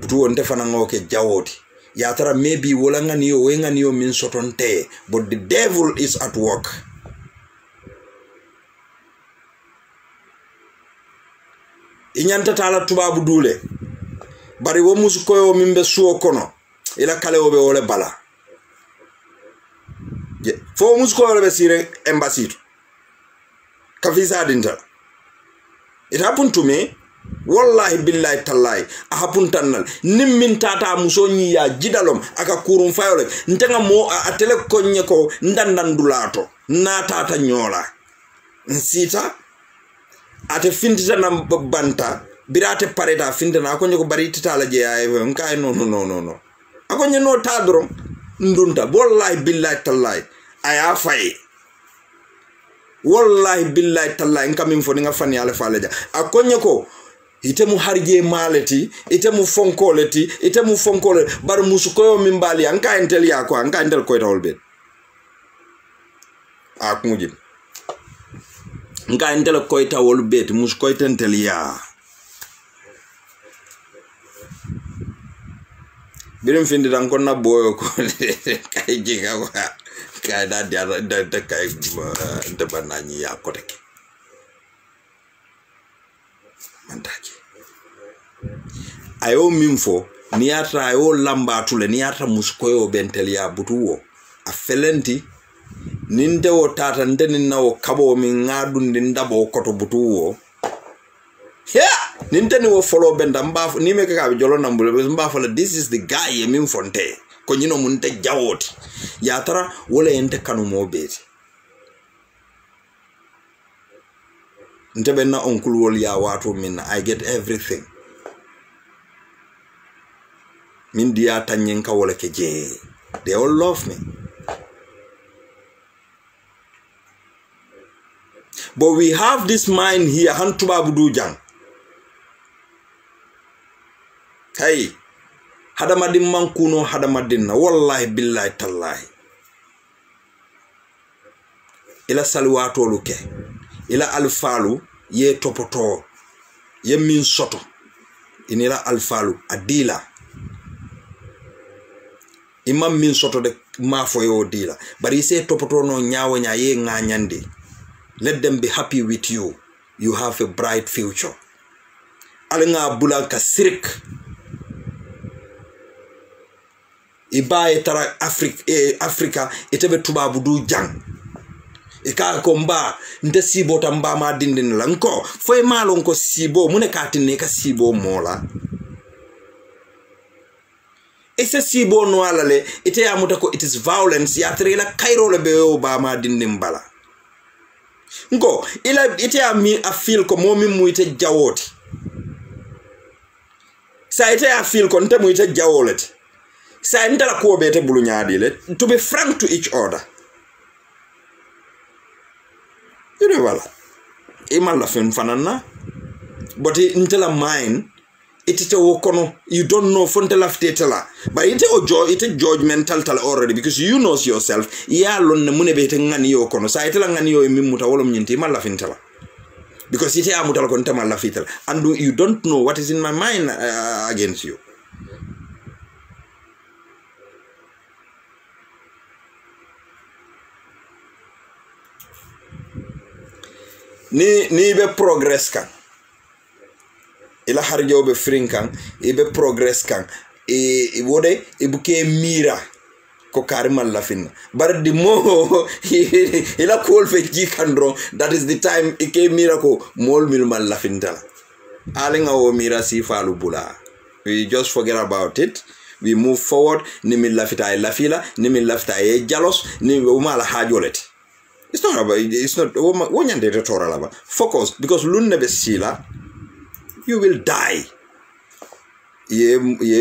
Butu wonte fana ngoke jawoti. Yatara maybe wola nganiyo wenganiyo min sotonte, but the devil is at work. Inyanta tala tubabu dule. Bari wo musukoyo mimbe suo kono. Ila kale obe ole bala. Fo musukoyo ole besire embassy. Kafisa adinta. It happened to me. Wallahi billahi tallahi ahapun tannal nimmin tata musonyi ya jidalom aka kurun fayole ntenga mo atele konye ko ndandandulato na tata nyola nsita ate fintita na banta birate pareta finta na akonye ko bariti tala je ay nkai no akonye no tadrom ndunta wallahi billahi tallahi aya fay wallahi billahi tallahi nkamin fo nga fani ala faleja akonye ko itemu harje maleti itemu fonkole bar musukoyo mimbali anka entel yako anka entel ko tawolbe akmujib anka entel ko tawolbe musukoy tentel ya birim findi dan ko na boyo ko kay jiga ko kay da da kay de banani ya ko tek mandaki ayo minfo ni atra ayo lamba tule ni atra muskoyo bentelia butuwo a felenti ninde wo tata ndeni na wo kabo mi ngadu ndabo koto butuwo ninde ni wo follow benda mbafo ni meka ka jolo nambule mbafo la this is the guy minfo nte ko nyino munte jawoti ya tara wala ente kanu mo beti Ntebenna uncle wol ya watu min I get everything. Min dia tanyen ka wala keje. They all love me. But we have this mind here hantuba budujang. Hey. Hadamadin mankuno hadamadin wallahi billahi tallahi. Ila salwatu luke. Ila alfalu ye topoto ye min soto inila alfalu adila imam min soto de mafo yo dila bari se topoto no nyaawo nya ye nganyande. Let them be happy with you. You have a bright future. Alinga bulanka sirik ibaye tara Africa itebe tubabu du jang ika komba nte sibo tamba ma dindin lanko foy malon ko sibo mune katine ka sibo mola ese sibo no alale ite amuta ko it is violence ya trela kairo le be ba ma dindin bala nko ila ite ami a feel ko momi mu ite jawoti sa ite a feel ko nte mu ite jawolet sa ndala ko be te bulu nyaadi le to be frank to each other. You know wala imal la fen fanana but intela mind itite wokono you don't know fonte laftetela but ite ojo ite judgmental tal already because you know yourself ya lon ne munebe te ngani yo kono sa itela ngani yo mimuta wolom nyinti imal la fentela because ite amutal kon temal la fitela and you don't know what is in my mind against you. ni be progress kan ila harjo be frin kan be progress kan wode buke mira ko karimal la fin bar di mo ila kol fe ji kandro that is the time ike mira ko mol mil mal la fin dala alinga o mira si falu bula. We just forget about it. We move forward. Nimi lafita e lafila, nimi lafita e jalos, nimi umala hajolet. It's not about, it's not, wonyande retora laba. Focus, because lunne be sila, you will die. Ye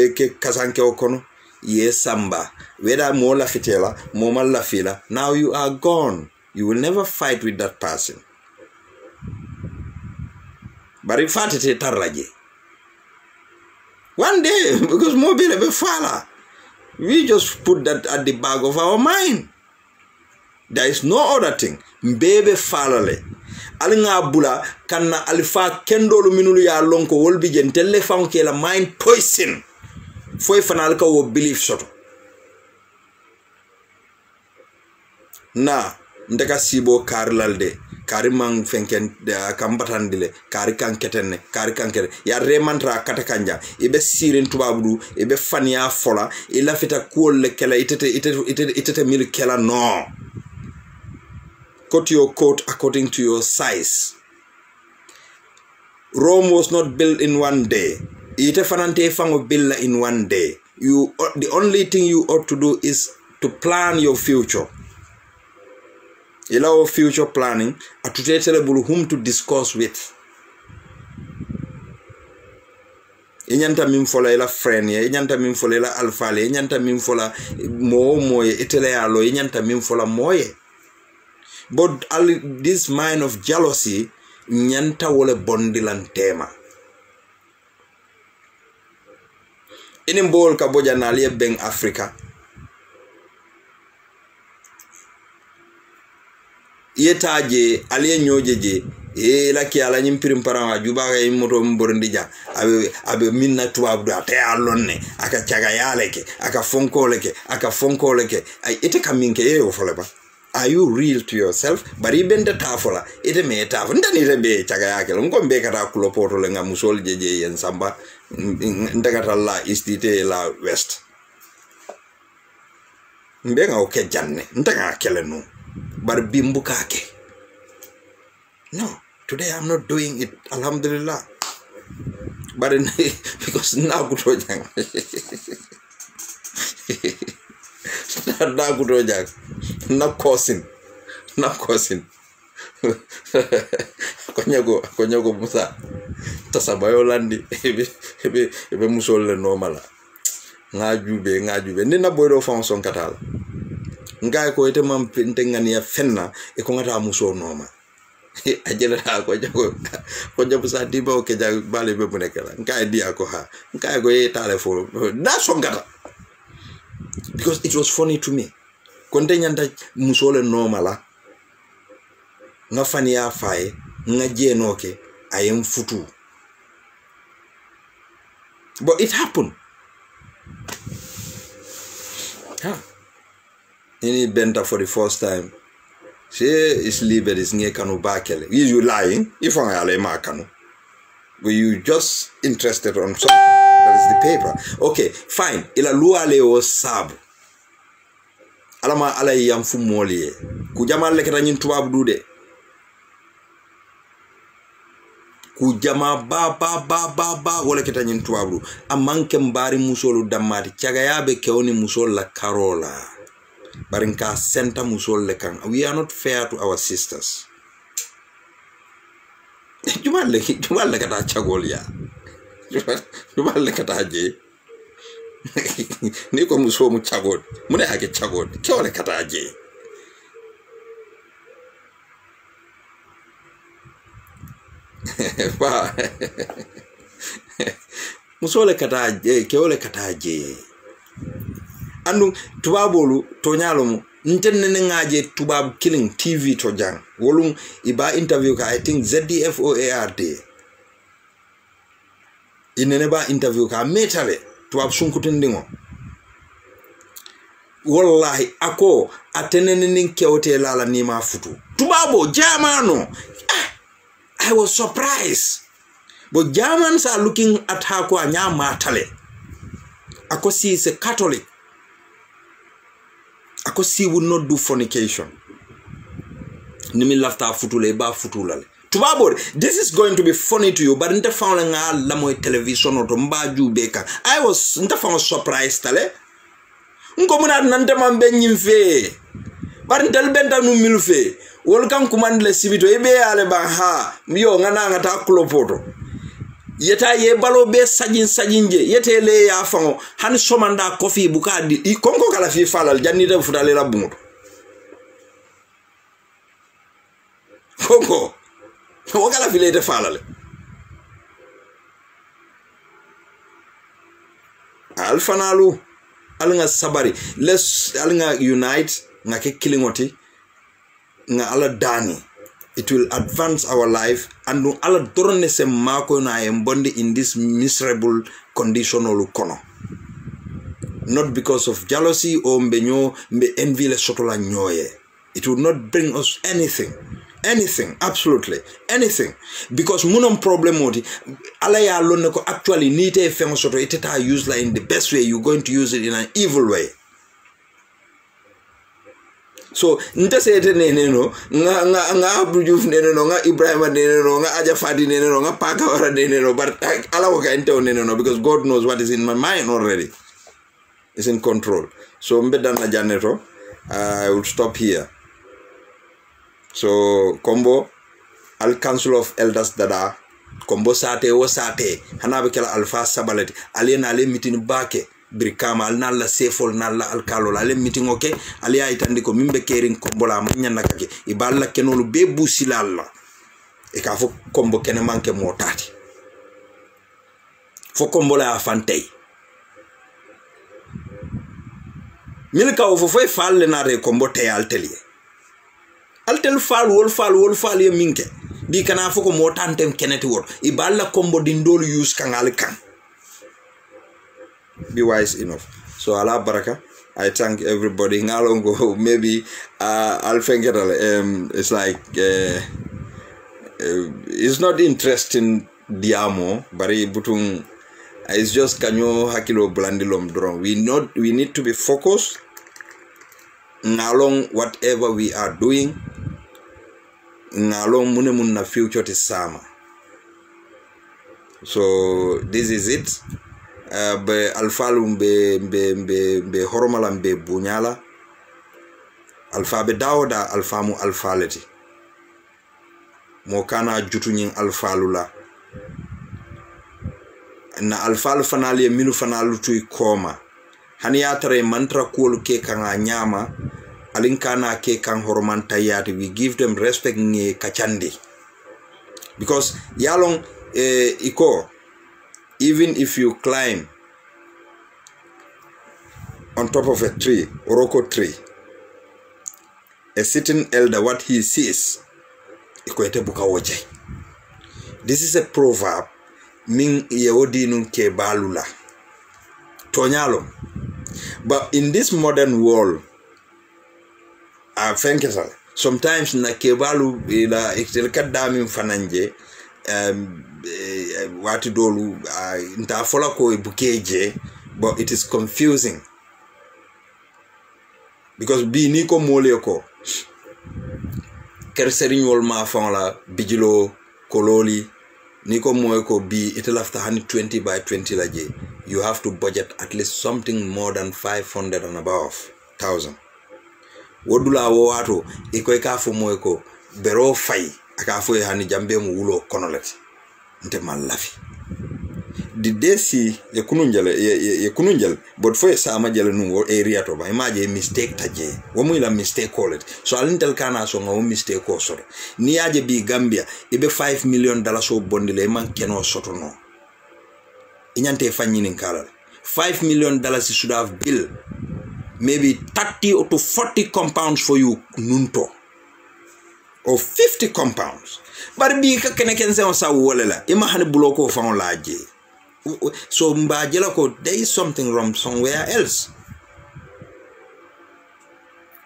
ke kasanke okono, ye samba. Whether mo lafitela, mo mal lafila, now you are gone. You will never fight with that person. Bari fatete tarraje. One day, because mobile be fala, we just put that at the back of our mind. There is no other thing. Mbebe falale. Alinga bula kana alifa kendolu minulu ya lonko wolbi jentelle fanke la mind poison. Foi fanal ka wo belief soto. Na ndeka sibo karlalde. Kari mang fenken kambatandile kari kanketene kari kankere ya remantra katakanja ibe sirin tubabdu ibe fania fola ila fita kuol kela itete mil kela no. Cut your coat according to your size. Rome was not built in one day. Ite fanante fango built in one day. The only thing you ought to do is to plan your future. Allow future planning atutetele whom to discuss with. Inyanta mim fola ila friend ye, inyanta mim fola ila alfale, inyanta mim fola moye itele alo, inyanta mim fola moye. But this mind of jealousy nyanta wole bondilan tema. Inimbol kaboja na liye beng Africa. Yetaje aliye nyojeje la ki ala nyimpirim parama juba ga yimoto mborndija abe minna tuwabdu ate alonne aka caga yaleke aka fonkoleke ay ite kaminke yo foleba. Are you real to yourself? Bari bende tafola ite me taf ndani rebe caga yake ngombe kata kulopoto le ngamusol jeje yen samba ndagata la istite la west mbenga oke janne ndaga kele no. But bimbukake. No, today I'm not doing it. Alhamdulillah. But because now kutojang. Now kutojang. Not causing. Konyago musa. Tasabayo landi. Ebe musole normala. Ngajube. Nina boydo fonson katala. Ngai ko ite mam pentengani ya fenna e ko ngata muso noma ajela ko jago sa diba o ke jag bale be bu nekala ngai dia ko ha ngai go e telefon da so ngata because it was funny to me konde nyanda muso le noma la nga fani ya fae nga jenoke ayem futu but it happened. Ini benta for the first time. She is libre is nye kanu bakele. Is you lying? If I ale makanu. Were you just interested on something? That is the paper. Okay, fine. Ila luale o sabu. Alama ala yamfu moliye. Kujama leketa nyin tubabu dude. Kujama ba wala kita nyin tubabu. Amanke mbari musolu damati. Chagayabe keoni musol la karola. Barinka senta musol lekan. We are not fair to our sisters. Jumal kata chagol ya. Jumal kata aje. Niko muso mu chagol. Mune ake chagol. Kewale kata aje. Ba. Musole kata aje. Kewale kata aje. Andu tubabolu tonyalomu ntenne ngaje tubab killing TV to jang wolum iba interview ka I think ZDFOARD inene ba interview ka metale tubab sunkutindingo wallahi ako atenene nin kewte lala ni ma futu tubabo jamano I was surprised. But Germans are looking at her ko anya matale. Ako she is a Catholic. Ako she would not do fornication. Nimi lafta futule ba futulale. Tubabor, this is going to be funny to you, but nta found nga lamo television or mbaju beka. I was nta found surprised tale. Nko muna nante mambe nyimfe. But ntel benta nu milfe. Welcome command le sibito ebe ale ba ha. Myo ngana ngata klopoto. Yeta ye balo be sajinje yete le ya fango han somanda kofi bukadi konko kala fi falal jannita futale la bungo konko wakala fi lete falale alfanalu alnga sabari les alnga unite nga ke kilingoti nga ala dani. It will advance our life and ala dorne se mako na embondi in this miserable condition or kono. Not because of jealousy or mbenyo mbe envy le sotola nyoye. It will not bring us anything. Anything, absolutely anything. Because munam problem oti ala ya alone ko actually nite fengo soto iteta use la in the best way. You're going to use it in an evil way. So nta sete neneno nga Abdou neneno nga Ibrahim neneno nga Aja Fadi neneno nga Paka Ora neneno, but ala waka ente neneno because God knows what is in my mind already. It's in control. So mbedan na janeto, I will stop here. So Kombo Al Council of Elders dada Kombo sate o sate hanabe kala Alpha Sabaleti alien ale meeting bake Brikama al nalla sefol nalla alkalo ale meeting okay ali ay tandiko mimbe kering Kombo la manyana kake iballa kenolu be busilalla e ka fo Kombo kene manke motati fo Kombo la fantay milka o fo fay falle na re Kombo te altelier altel fal wol fal ye minke bi kana fo ko motantem keneti wor iballa Kombo dindol use kangal kan. Be wise enough. So Allah baraka. I thank everybody. Ngalongo maybe I'll think it. It's like it's not interesting diamo, but it's just kanyo hakilo blandilom drong. We need to be focused. Ngalong whatever we are doing. Ngalong munemun na future ti sama. So this is it. Be alfalum be horomalam be bunyala alfa be dawda alfamu alfaleti mo kana jutunyin alfalula na alfal fanali minu fanalu tuy koma hani yatare mantra kul ke kanga nyama alinkana ke kan horomanta yati. We give them respect nge kachandi because yalong iko. Even if you climb on top of a tree, Oroko tree, a sitting elder, what he sees, this is a proverb, Ming Yehudi Nunke Balula. Tonyalo. But in this modern world, sometimes na kebalu ila ikadami fananje watu dolu ntafola ko ibukeje, but it is confusing because bi ni ko mole ko kerseriñ wol ma la bijilo kololi ni ko moy ko bi it lafta hani 20 by 20 la je. You have to budget at least something more than 500 and above thousand. Wodula wo wato iko ka fo moy ko bero fay aka fo hani jambe mu wulo konolet nte malafi di desi ye kununjal but fo sama jale nu area to ba imaje mistake taje wo mu la mistake call it so alintel kana so ngo mistake ko so ni aje bi Gambia ibe $5 million so bondile man keno soto no inyante fanyini kala $5 million should have built maybe 30 or to 40 compounds for you nunto or 50 compounds. But be ka keneken se sa wolela ima hani buloko fa on laje. So mbajela ko there is something wrong somewhere else.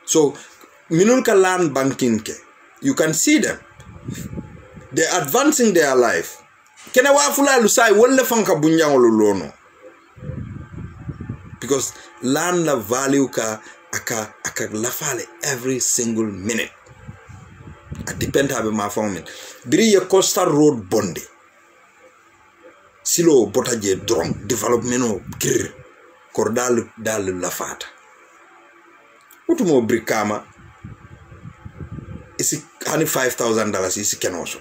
So minul ka land banking ke you can see them. They're advancing their life. Kena wa fula lusai wolle fanka bunjangolo lono. Because land la value ka aka lafale every single minute. It depends on my farming. Biri ye Coastal Road bonde. Silo botaje drone development o gir kordal dal lafata. Utumo brikama isi hani $5,000 isi kenoso.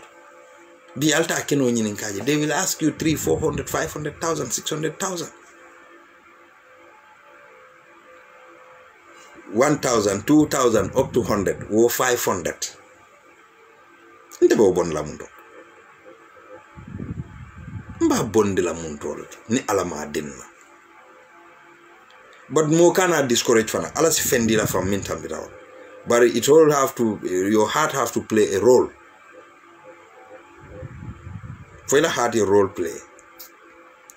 Bi alta keno nyini nkaje. They will ask you 300, 400, 500,000, 600,000. 1,000, 2,000, up to 100, or 500. Ndebe bon la mundo. Mba bondi la mundo ni alama dinna. But mo kana discourage fana. Ala si fendi la from mintam bitaw. But it all have to, your heart have to play a role. For your heart, your role play.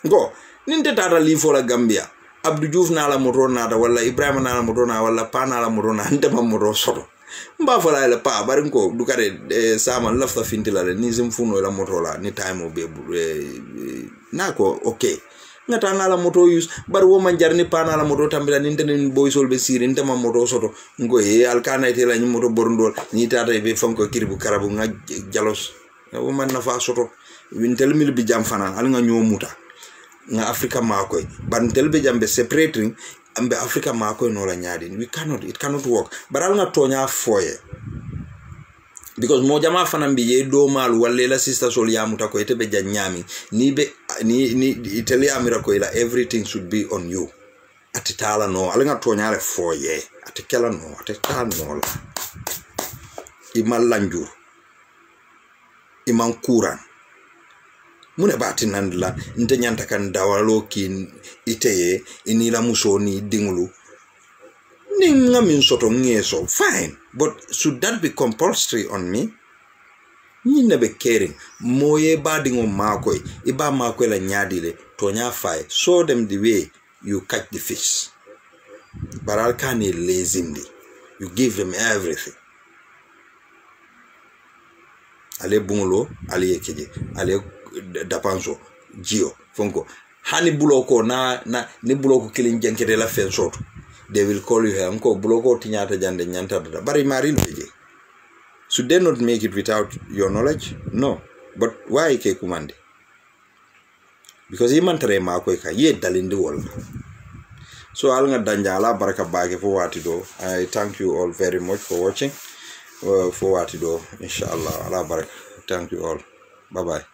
Go. Ninte tata live for la Gambia. Abdou Diouf na la moto nata wala Ibrahima na la moto na wala pa na la moto na ndema moto soto mba fala la pa bari ko dukare sama lafta fintila ni zimfuno la moto la ni time be nako okay ngata na la moto use bari wo man jarni pa na la moto tambila ni tenen boy sol be siri ndema moto soto ngo alkana ite la ni moto borndol ni tata be fanko kiribu karabu nga jalos wo man na fa soto wintel mil bi jam fana al nga nyomuta nga Africa makoy bantel be jambe separating ambe Africa makoy no la nyaadi it cannot work baral nga tonya foye because mo jama fanambi ye do mal walle la sister sol yamuta ko ete be janyami ni itali amira ko ila everything should be on you atitala no ala nga tonya le foye atikela no atitala no la imal lanjur iman kuran mune bati nandla nte nyanta kan dawalo kin iteye inila musoni dingulu ninga min soto ngeso fine but should that be compulsory on me ni nebe caring moye badingo makoy iba makoy la nyadile tonya fay show them the way you catch the fish baral kani lazimly you give them everything ale bungulo ale yekeje ale dapanso jio fonko hani buloko ni buloko kilin jankete la fen soto they will call you here ko buloko tinyata jande nyanta da bari maril beje should they not make it without your knowledge? No, but why ke kumande? Because iman tare ma ko ka ye dalindi wol. So al nga danja ala baraka bage fo watido. I thank you all very much for watching. For watido inshallah ala baraka. Thank you all. Bye bye.